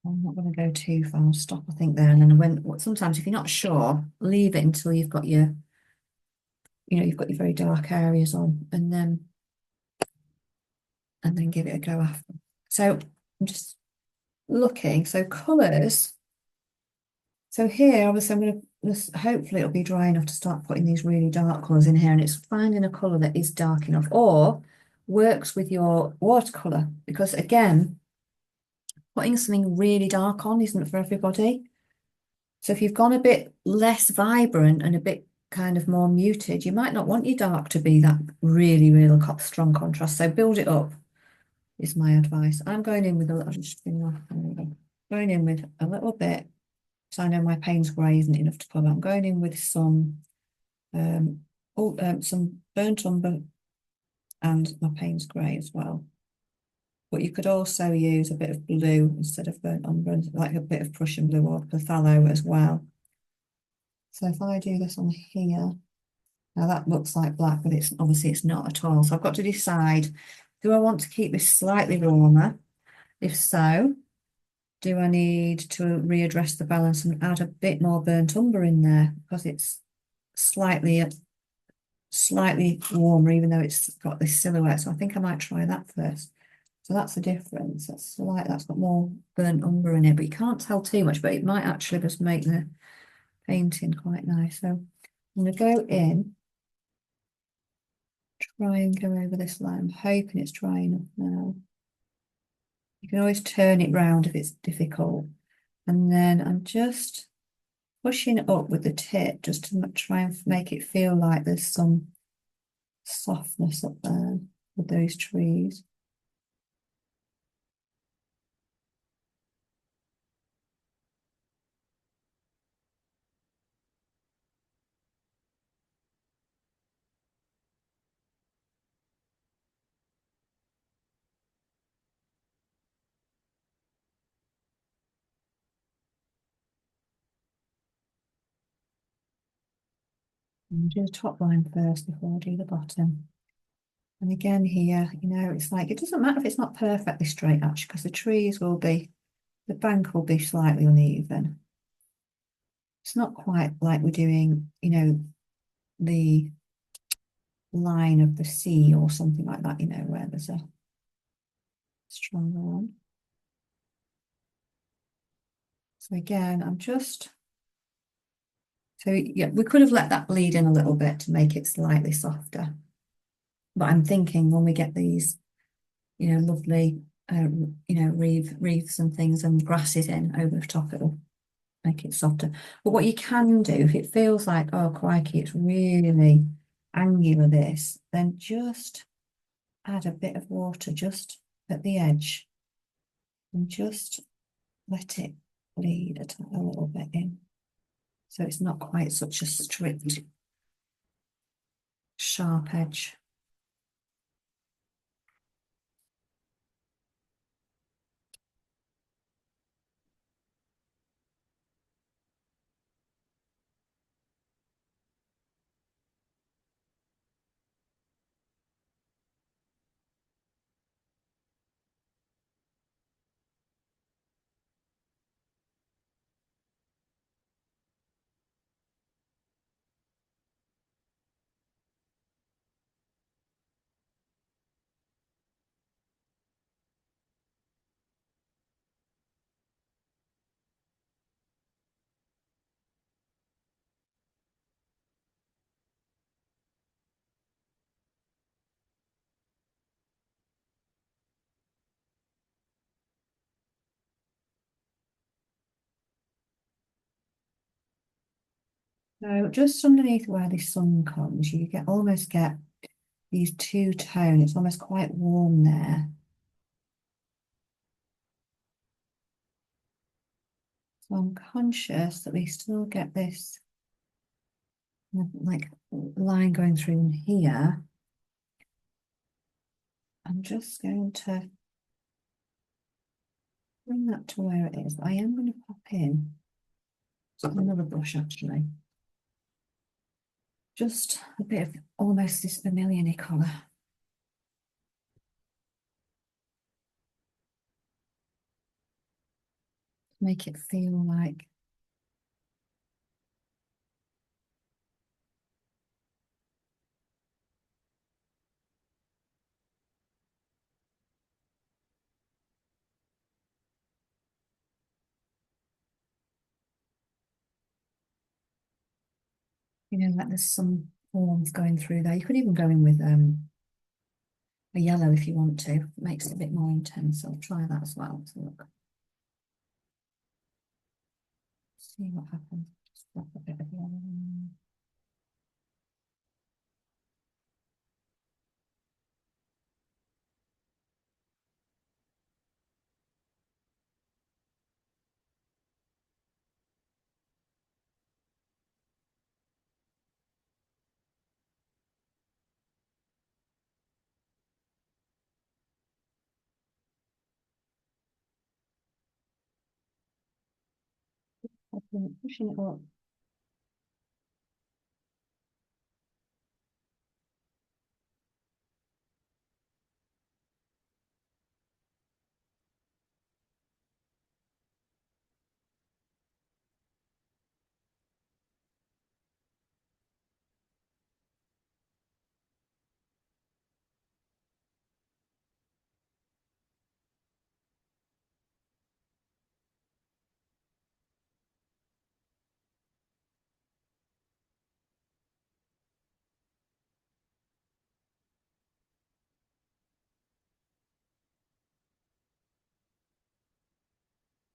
I'm not going to go too far. I'll stop, I think, there. And then sometimes if you're not sure, leave it until you've got your you've got your very dark areas on, and then give it a go after. So I'm just looking. So colours. So here, obviously, I'm going to, hopefully it'll be dry enough to start putting these really dark colours in here, and it's finding a colour that is dark enough or works with your watercolour, because again, putting something really dark on isn't for everybody. So if you've gone a bit less vibrant and a bit kind of more muted, you might not want your dark to be that really, really strong contrast. So build it up is my advice. I'm going in with a little, going in with a little bit. So I know my Payne's grey isn't enough to cover. I'm going in with some burnt umber and my Payne's grey as well. But you could also use a bit of blue instead of burnt umber, like a bit of Prussian blue or phthalo as well. So if I do this on here, now that looks like black, but it's obviously it's not at all. So I've got to decide, do I want to keep this slightly warmer? If so, do I need to readdress the balance and add a bit more burnt umber in there because it's slightly warmer, even though it's got this silhouette. So I think I might try that first. So that's the difference. That's got more burnt umber in it, but you can't tell too much, but it might actually just make the painting quite nice. So I'm going to go in, try and go over this line. I'm hoping it's dry enough now. You can always turn it round if it's difficult. And then I'm just pushing it up with the tip just to try and make it feel like there's some softness up there with those trees. And do the top line first before I do the bottom. And again here, it's like, it doesn't matter if it's not perfectly straight actually, because the bank will be slightly uneven. It's not quite like we're doing, the line of the sea or something like that, where there's a stronger one. So again, so yeah, we could have let that bleed in a little bit to make it slightly softer. But I'm thinking when we get these, lovely, reefs and things and grasses in over the top, it'll make it softer. But what you can do, if it feels like, oh, crikey, it's really angular this, then just add a bit of water just at the edge and just let it bleed a little bit in. So it's not quite such a strict, sharp edge. So just underneath where the sun comes, you almost get these two tone. It's almost quite warm there. So I'm conscious that we still get this like line going through here. I'm just going to bring that to where it is. I am going to pop in another brush actually. Just a bit of almost this vermilion-y colour. Make it feel like You know, like there's some warmth going through there. You could even go in with a yellow if you want to. It makes it a bit more intense. I'll try that as well. So look, see what happens. Just drop a bit of yellow in. Pushing it up.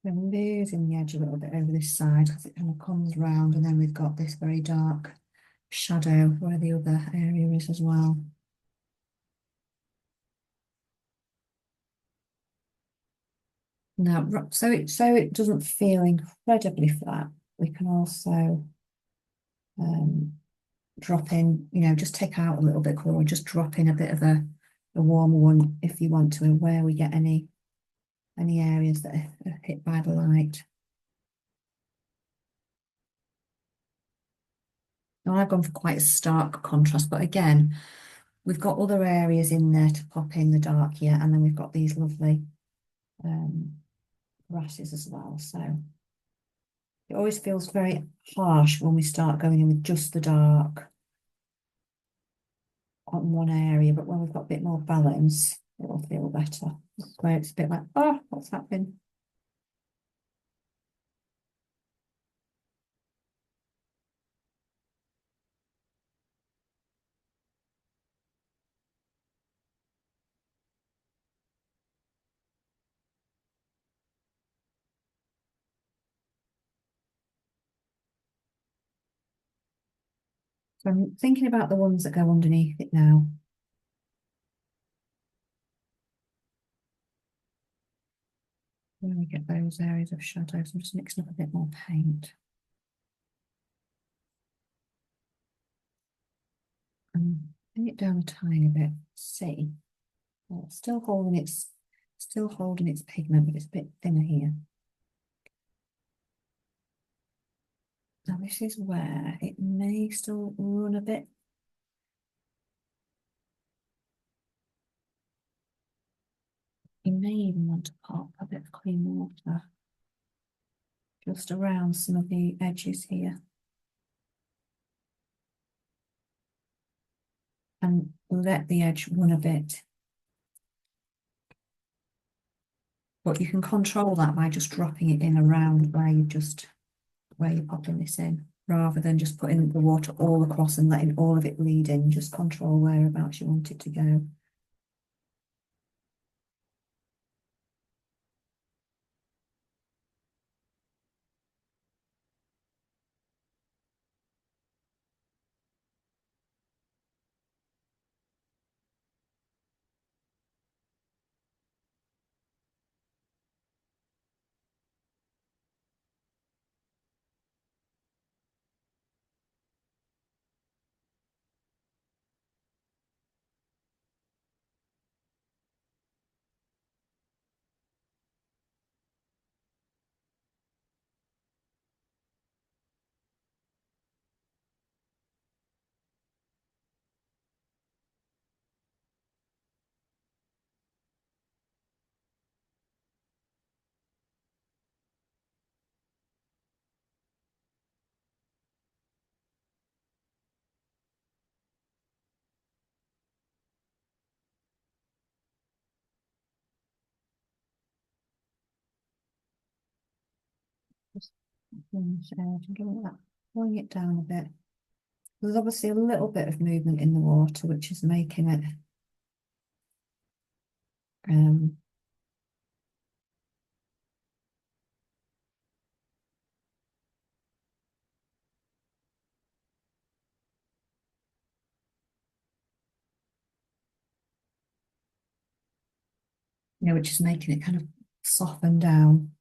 We're losing the edge a little bit over this side because it kind of comes round, and then we've got this very dark shadow where the other area is as well. Now, so it doesn't feel incredibly flat. We can also um, drop in, you know, just take out a little bit colour, just drop in a bit of a warmer one if you want to, and where we get any areas that are hit by the light. Now I've gone for quite a stark contrast, but again, we've got other areas in there to pop in the dark here, and then we've got these lovely grasses as well. So it always feels very harsh when we start going in with just the dark on one area, but when we've got a bit more balance, it'll feel better. Where it's a bit like, oh, what's happening? So I'm thinking about the ones that go underneath it now. When we get those areas of shadows, I'm just mixing up a bit more paint. And bring it down a tiny bit. See, well, it's still holding its pigment, but it's a bit thinner here. Now this is where it may still run a bit. You may even want to pop a bit of clean water just around some of the edges here. And let the edge run a bit. But you can control that by just dropping it in around where you're popping this in, rather than just putting the water all across and letting all of it bleed in. Just control whereabouts you want it to go. Just finish out and give it that, pulling it down a bit. There's obviously a little bit of movement in the water, which is making it um, which is making it kind of soften down.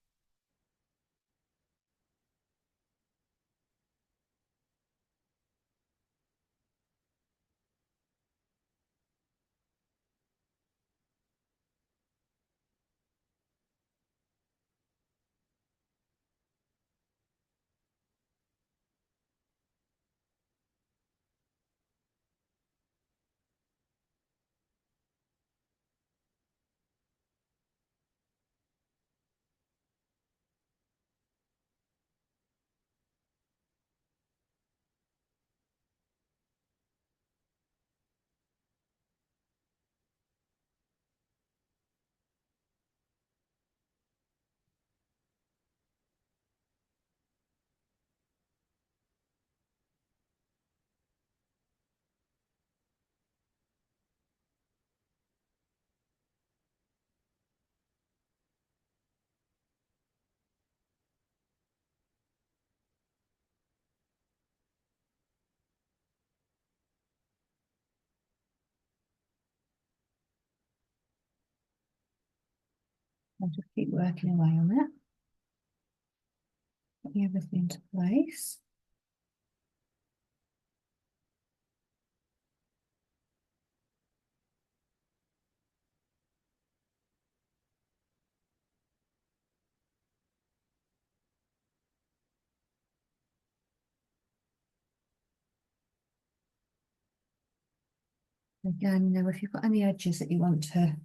I'll just keep working away on it, putting everything into place. Again, if you've got any edges that you want to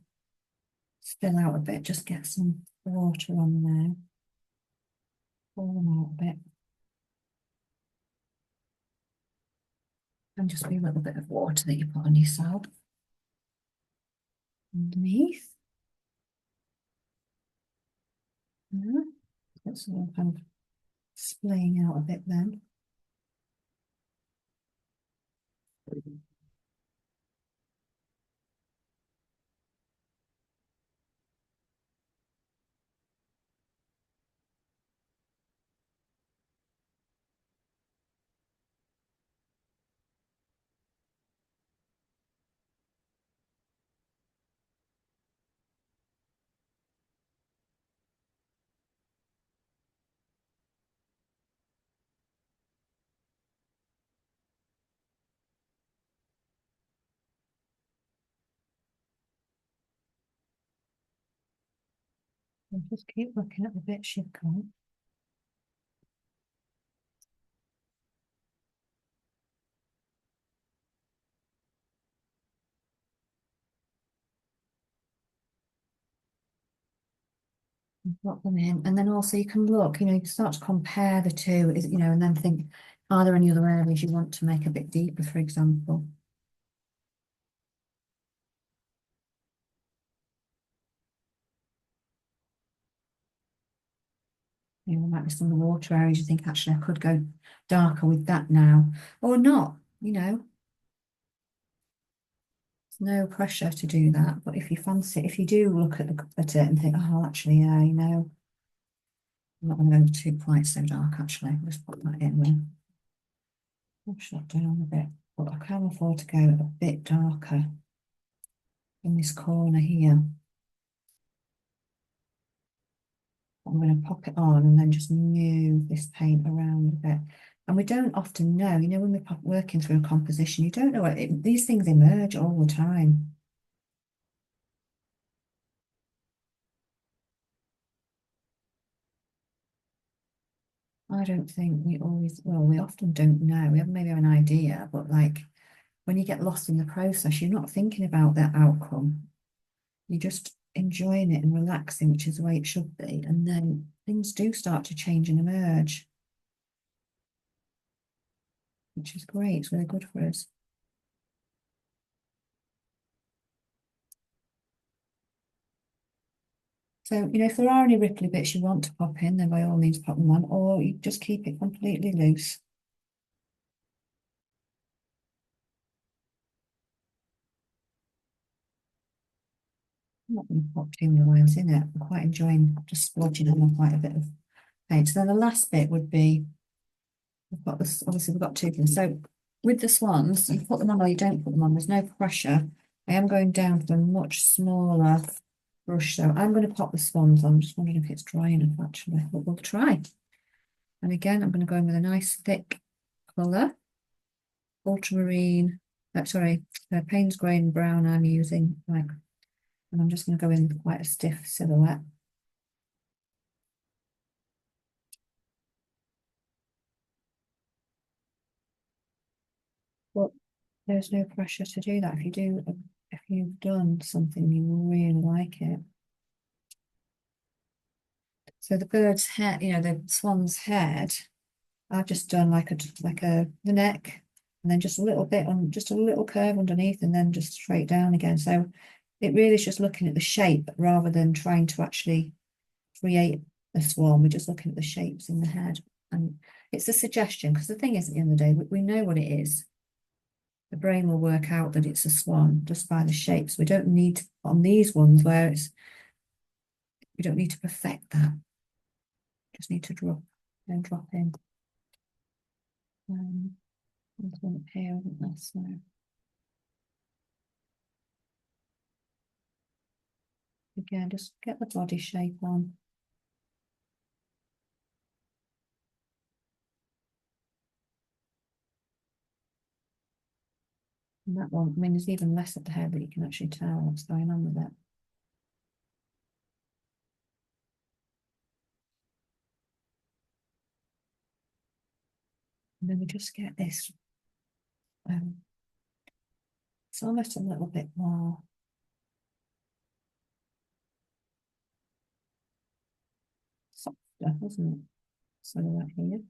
spill out a bit, just get some water on there, pull them out a bit, and just be a little bit of water that you put on yourself underneath. Yeah. It's all kind of splaying out a bit then. And just keep looking at the bits you've got. Drop them in, and then also you can look, you can start to compare the two, and then think, are there any other areas you want to make a bit deeper, for example? There might be some of the water areas you think, actually, I could go darker with that now, or not, There's no pressure to do that, but if you fancy, if you do look at it and think, oh, actually, yeah, I'm not going to go too quite so dark, actually. I'll just put that in with, push that down a bit, but I can afford to go a bit darker in this corner here. I'm going to pop it on and then just move this paint around a bit. And we don't often know, when we're working through a composition, you don't know these things emerge all the time. I don't think we always, well, we often don't know. We have maybe an idea, but like when you get lost in the process, you're not thinking about that outcome. You're just enjoying it and relaxing, which is the way it should be. And then things do start to change and emerge, which is great. It's really good for us. So, if there are any ripply bits you want to pop in, then by all means pop them on, or you just keep it completely loose. I'm not going to put too many lines in it. I'm quite enjoying just splodging on quite a bit of paint. So then the last bit would be, we've got this, obviously we've got two things. So with the swans, you put them on or you don't put them on, there's no pressure. I am going down with a much smaller brush, so I'm going to pop the swans on. I'm just wondering if it's dry enough actually, but we'll try. And again, I'm going to go in with a nice thick colour, ultramarine, sorry, Payne's grain brown I'm using, like, and I'm just going to go in with quite a stiff silhouette. But there's no pressure to do that. If you've done something, you will really like it. So the bird's head, the swan's head, I've just done the neck, and then just a little bit on, just a little curve underneath, and then just straight down again. So it really is just looking at the shape rather than trying to actually create a swan. We're just looking at the shapes in the head, and it's a suggestion, because the thing is, at the end of the day, we know what it is. The brain will work out that it's a swan just by the shapes. We don't need to, on these ones where we don't need to perfect that. Just need to drop in. There's one up here, isn't there? So again, just get the body shape on. And that one, I mean, there's even less at the head that you can actually tell what's going on with it. And then we just get this, it's almost a little bit more softer, isn't it? So right here.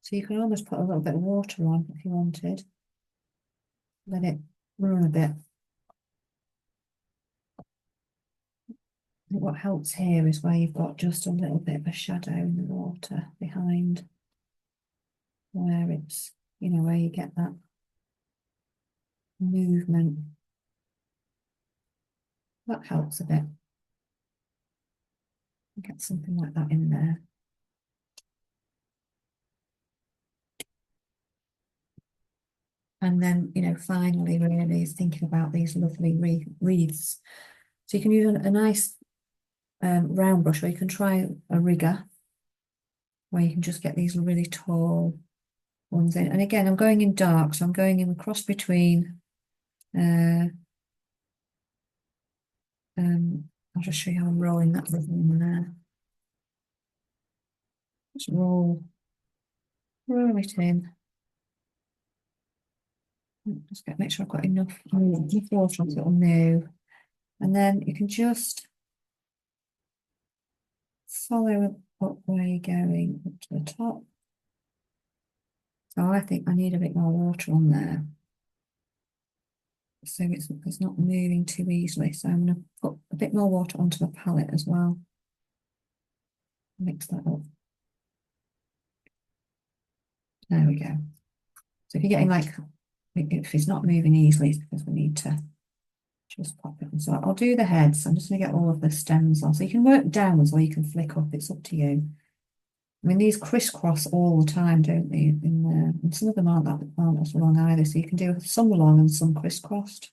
So you can almost put a little bit of water on if you wanted. Let it run a bit. I think what helps here is where you've got just a little bit of a shadow in the water behind where it's, where you get that movement. That helps a bit. Get something like that in there. And then, finally, really is thinking about these lovely wreaths. So you can use a nice round brush, or you can try a rigger, where you can just get these really tall ones in. And again, I'm going in dark, so I'm going in a cross between, I'll just show you how I'm rolling that ribbon in there. Just roll it in. Just make sure I've got enough water on so it'll move. And then you can just follow up where you're going up to the top. So I think I need a bit more water on there, so it's not moving too easily. So I'm going to put a bit more water onto the palette as well. Mix that up. There we go. So if you're getting if it's not moving easily, it's because we need to just pop it on. So I'll do the heads. I'm just going to get all of the stems on. So you can work downwards or you can flick up. It's up to you. I mean, these crisscross all the time, don't they? And some of them aren't as long either. So you can do some long and some crisscrossed.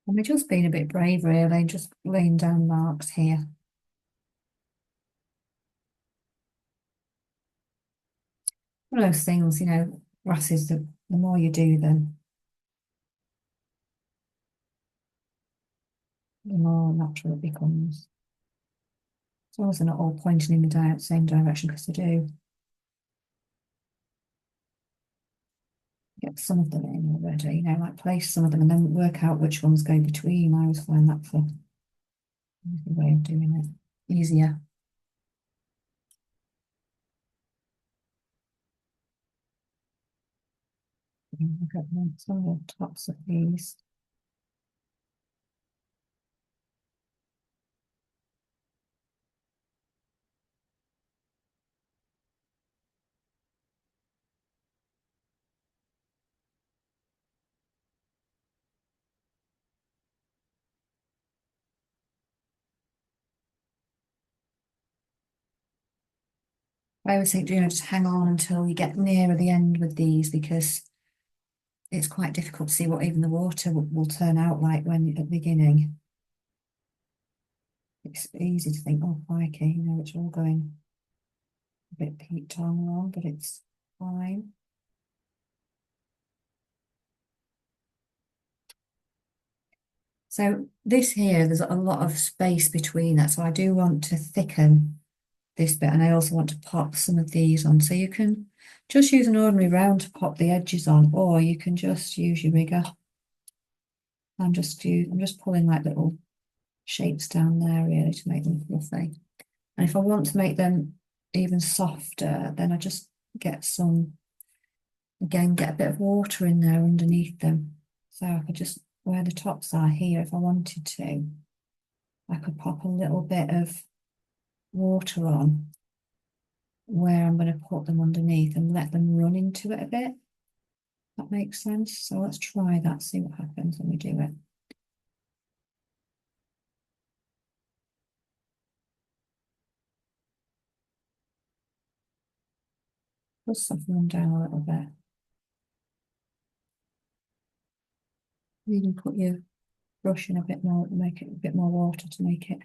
And we're just being a bit brave, really, just laying down marks here. One of those things, grasses, the more you do them, the more natural it becomes. As long as they're not all pointing in the same direction, because they do. Get some of them in already, you know, like place some of them and then work out which ones go between. I always find that for the way of doing it easier. Look at some of the tops of these. I always think, you know, just hang on until you get nearer the end with these, because it's quite difficult to see what even the water will turn out like when at the beginning. It's easy to think, oh, crikey, you know, it's all going a bit peaked on wrong, but it's fine. So this here, there's a lot of space between that. So I do want to thicken this bit, and I also want to pop some of these on. So you can just use an ordinary round to pop the edges on, or you can just use your rigger. I'm just pulling like little shapes down there really to make them fluffy. And if I want to make them even softer, then I just get some, again, get a bit of water in there underneath them. So I could just, where the tops are here, if I wanted to, I could pop a little bit of water on where I'm going to put them underneath and let them run into it a bit. That makes sense. So let's try that, see what happens when we do it. Just soften them down a little bit. You can put your brush in a bit more, make it a bit more water to make it.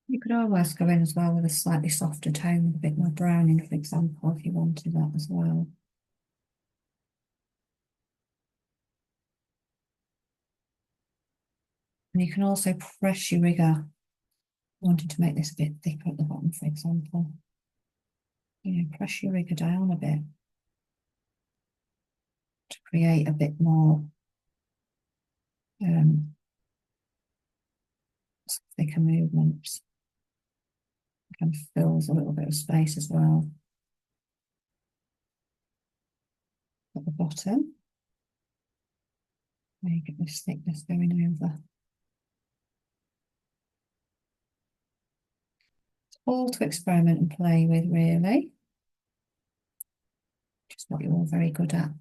You could always go in as well with a slightly softer tone, a bit more browning, for example, if you wanted that as well. And you can also press your rigger, wanting to make this a bit thicker at the bottom, for example. You know, press your rigger down a bit to create a bit more thicker movements. Kind of fills a little bit of space as well at the bottom. There you get this thickness going over. It's all to experiment and play with, really. Just what you're all very good at.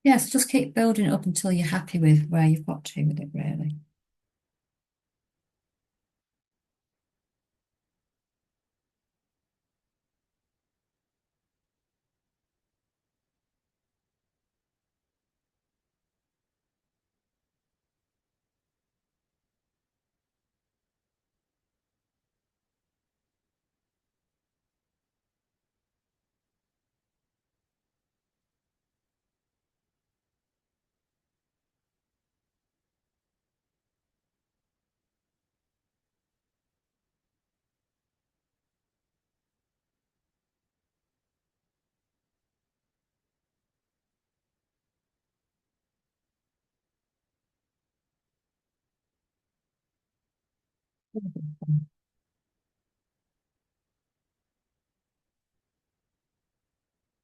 Yes, just keep building it up until you're happy with where you've got to with it, really.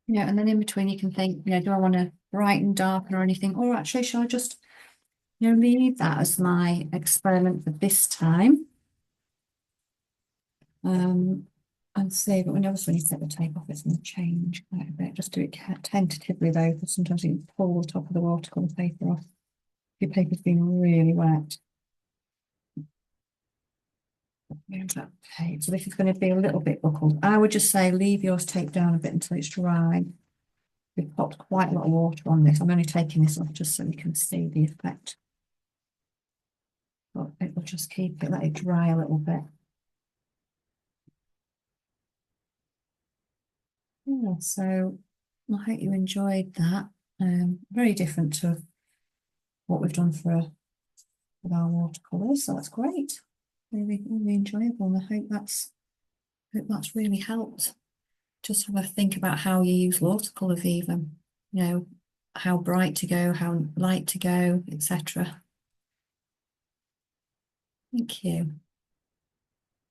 Yeah, and then in between you can think, do I want to brighten, darken or anything? Or actually, shall I just, leave that as my experiment for this time? And see, but when obviously when you set the tape off, it's going to change quite a bit. Just do it tentatively though, because sometimes you can pull the top of the watercolour paper off. Your paper's been really wet. Here's that tape. So this is going to be a little bit buckled. I would just say leave yours taped down a bit until it's dry. We've popped quite a lot of water on this. I'm only taking this off just so you can see the effect. But it will just keep it, let it dry a little bit. Yeah, so I hope you enjoyed that. Very different to what we've done with our watercolours, so that's great. Really, really enjoyable, and I hope that's really helped. Just have a think about how you use watercolours even, how bright to go, how light to go, etc. Thank you.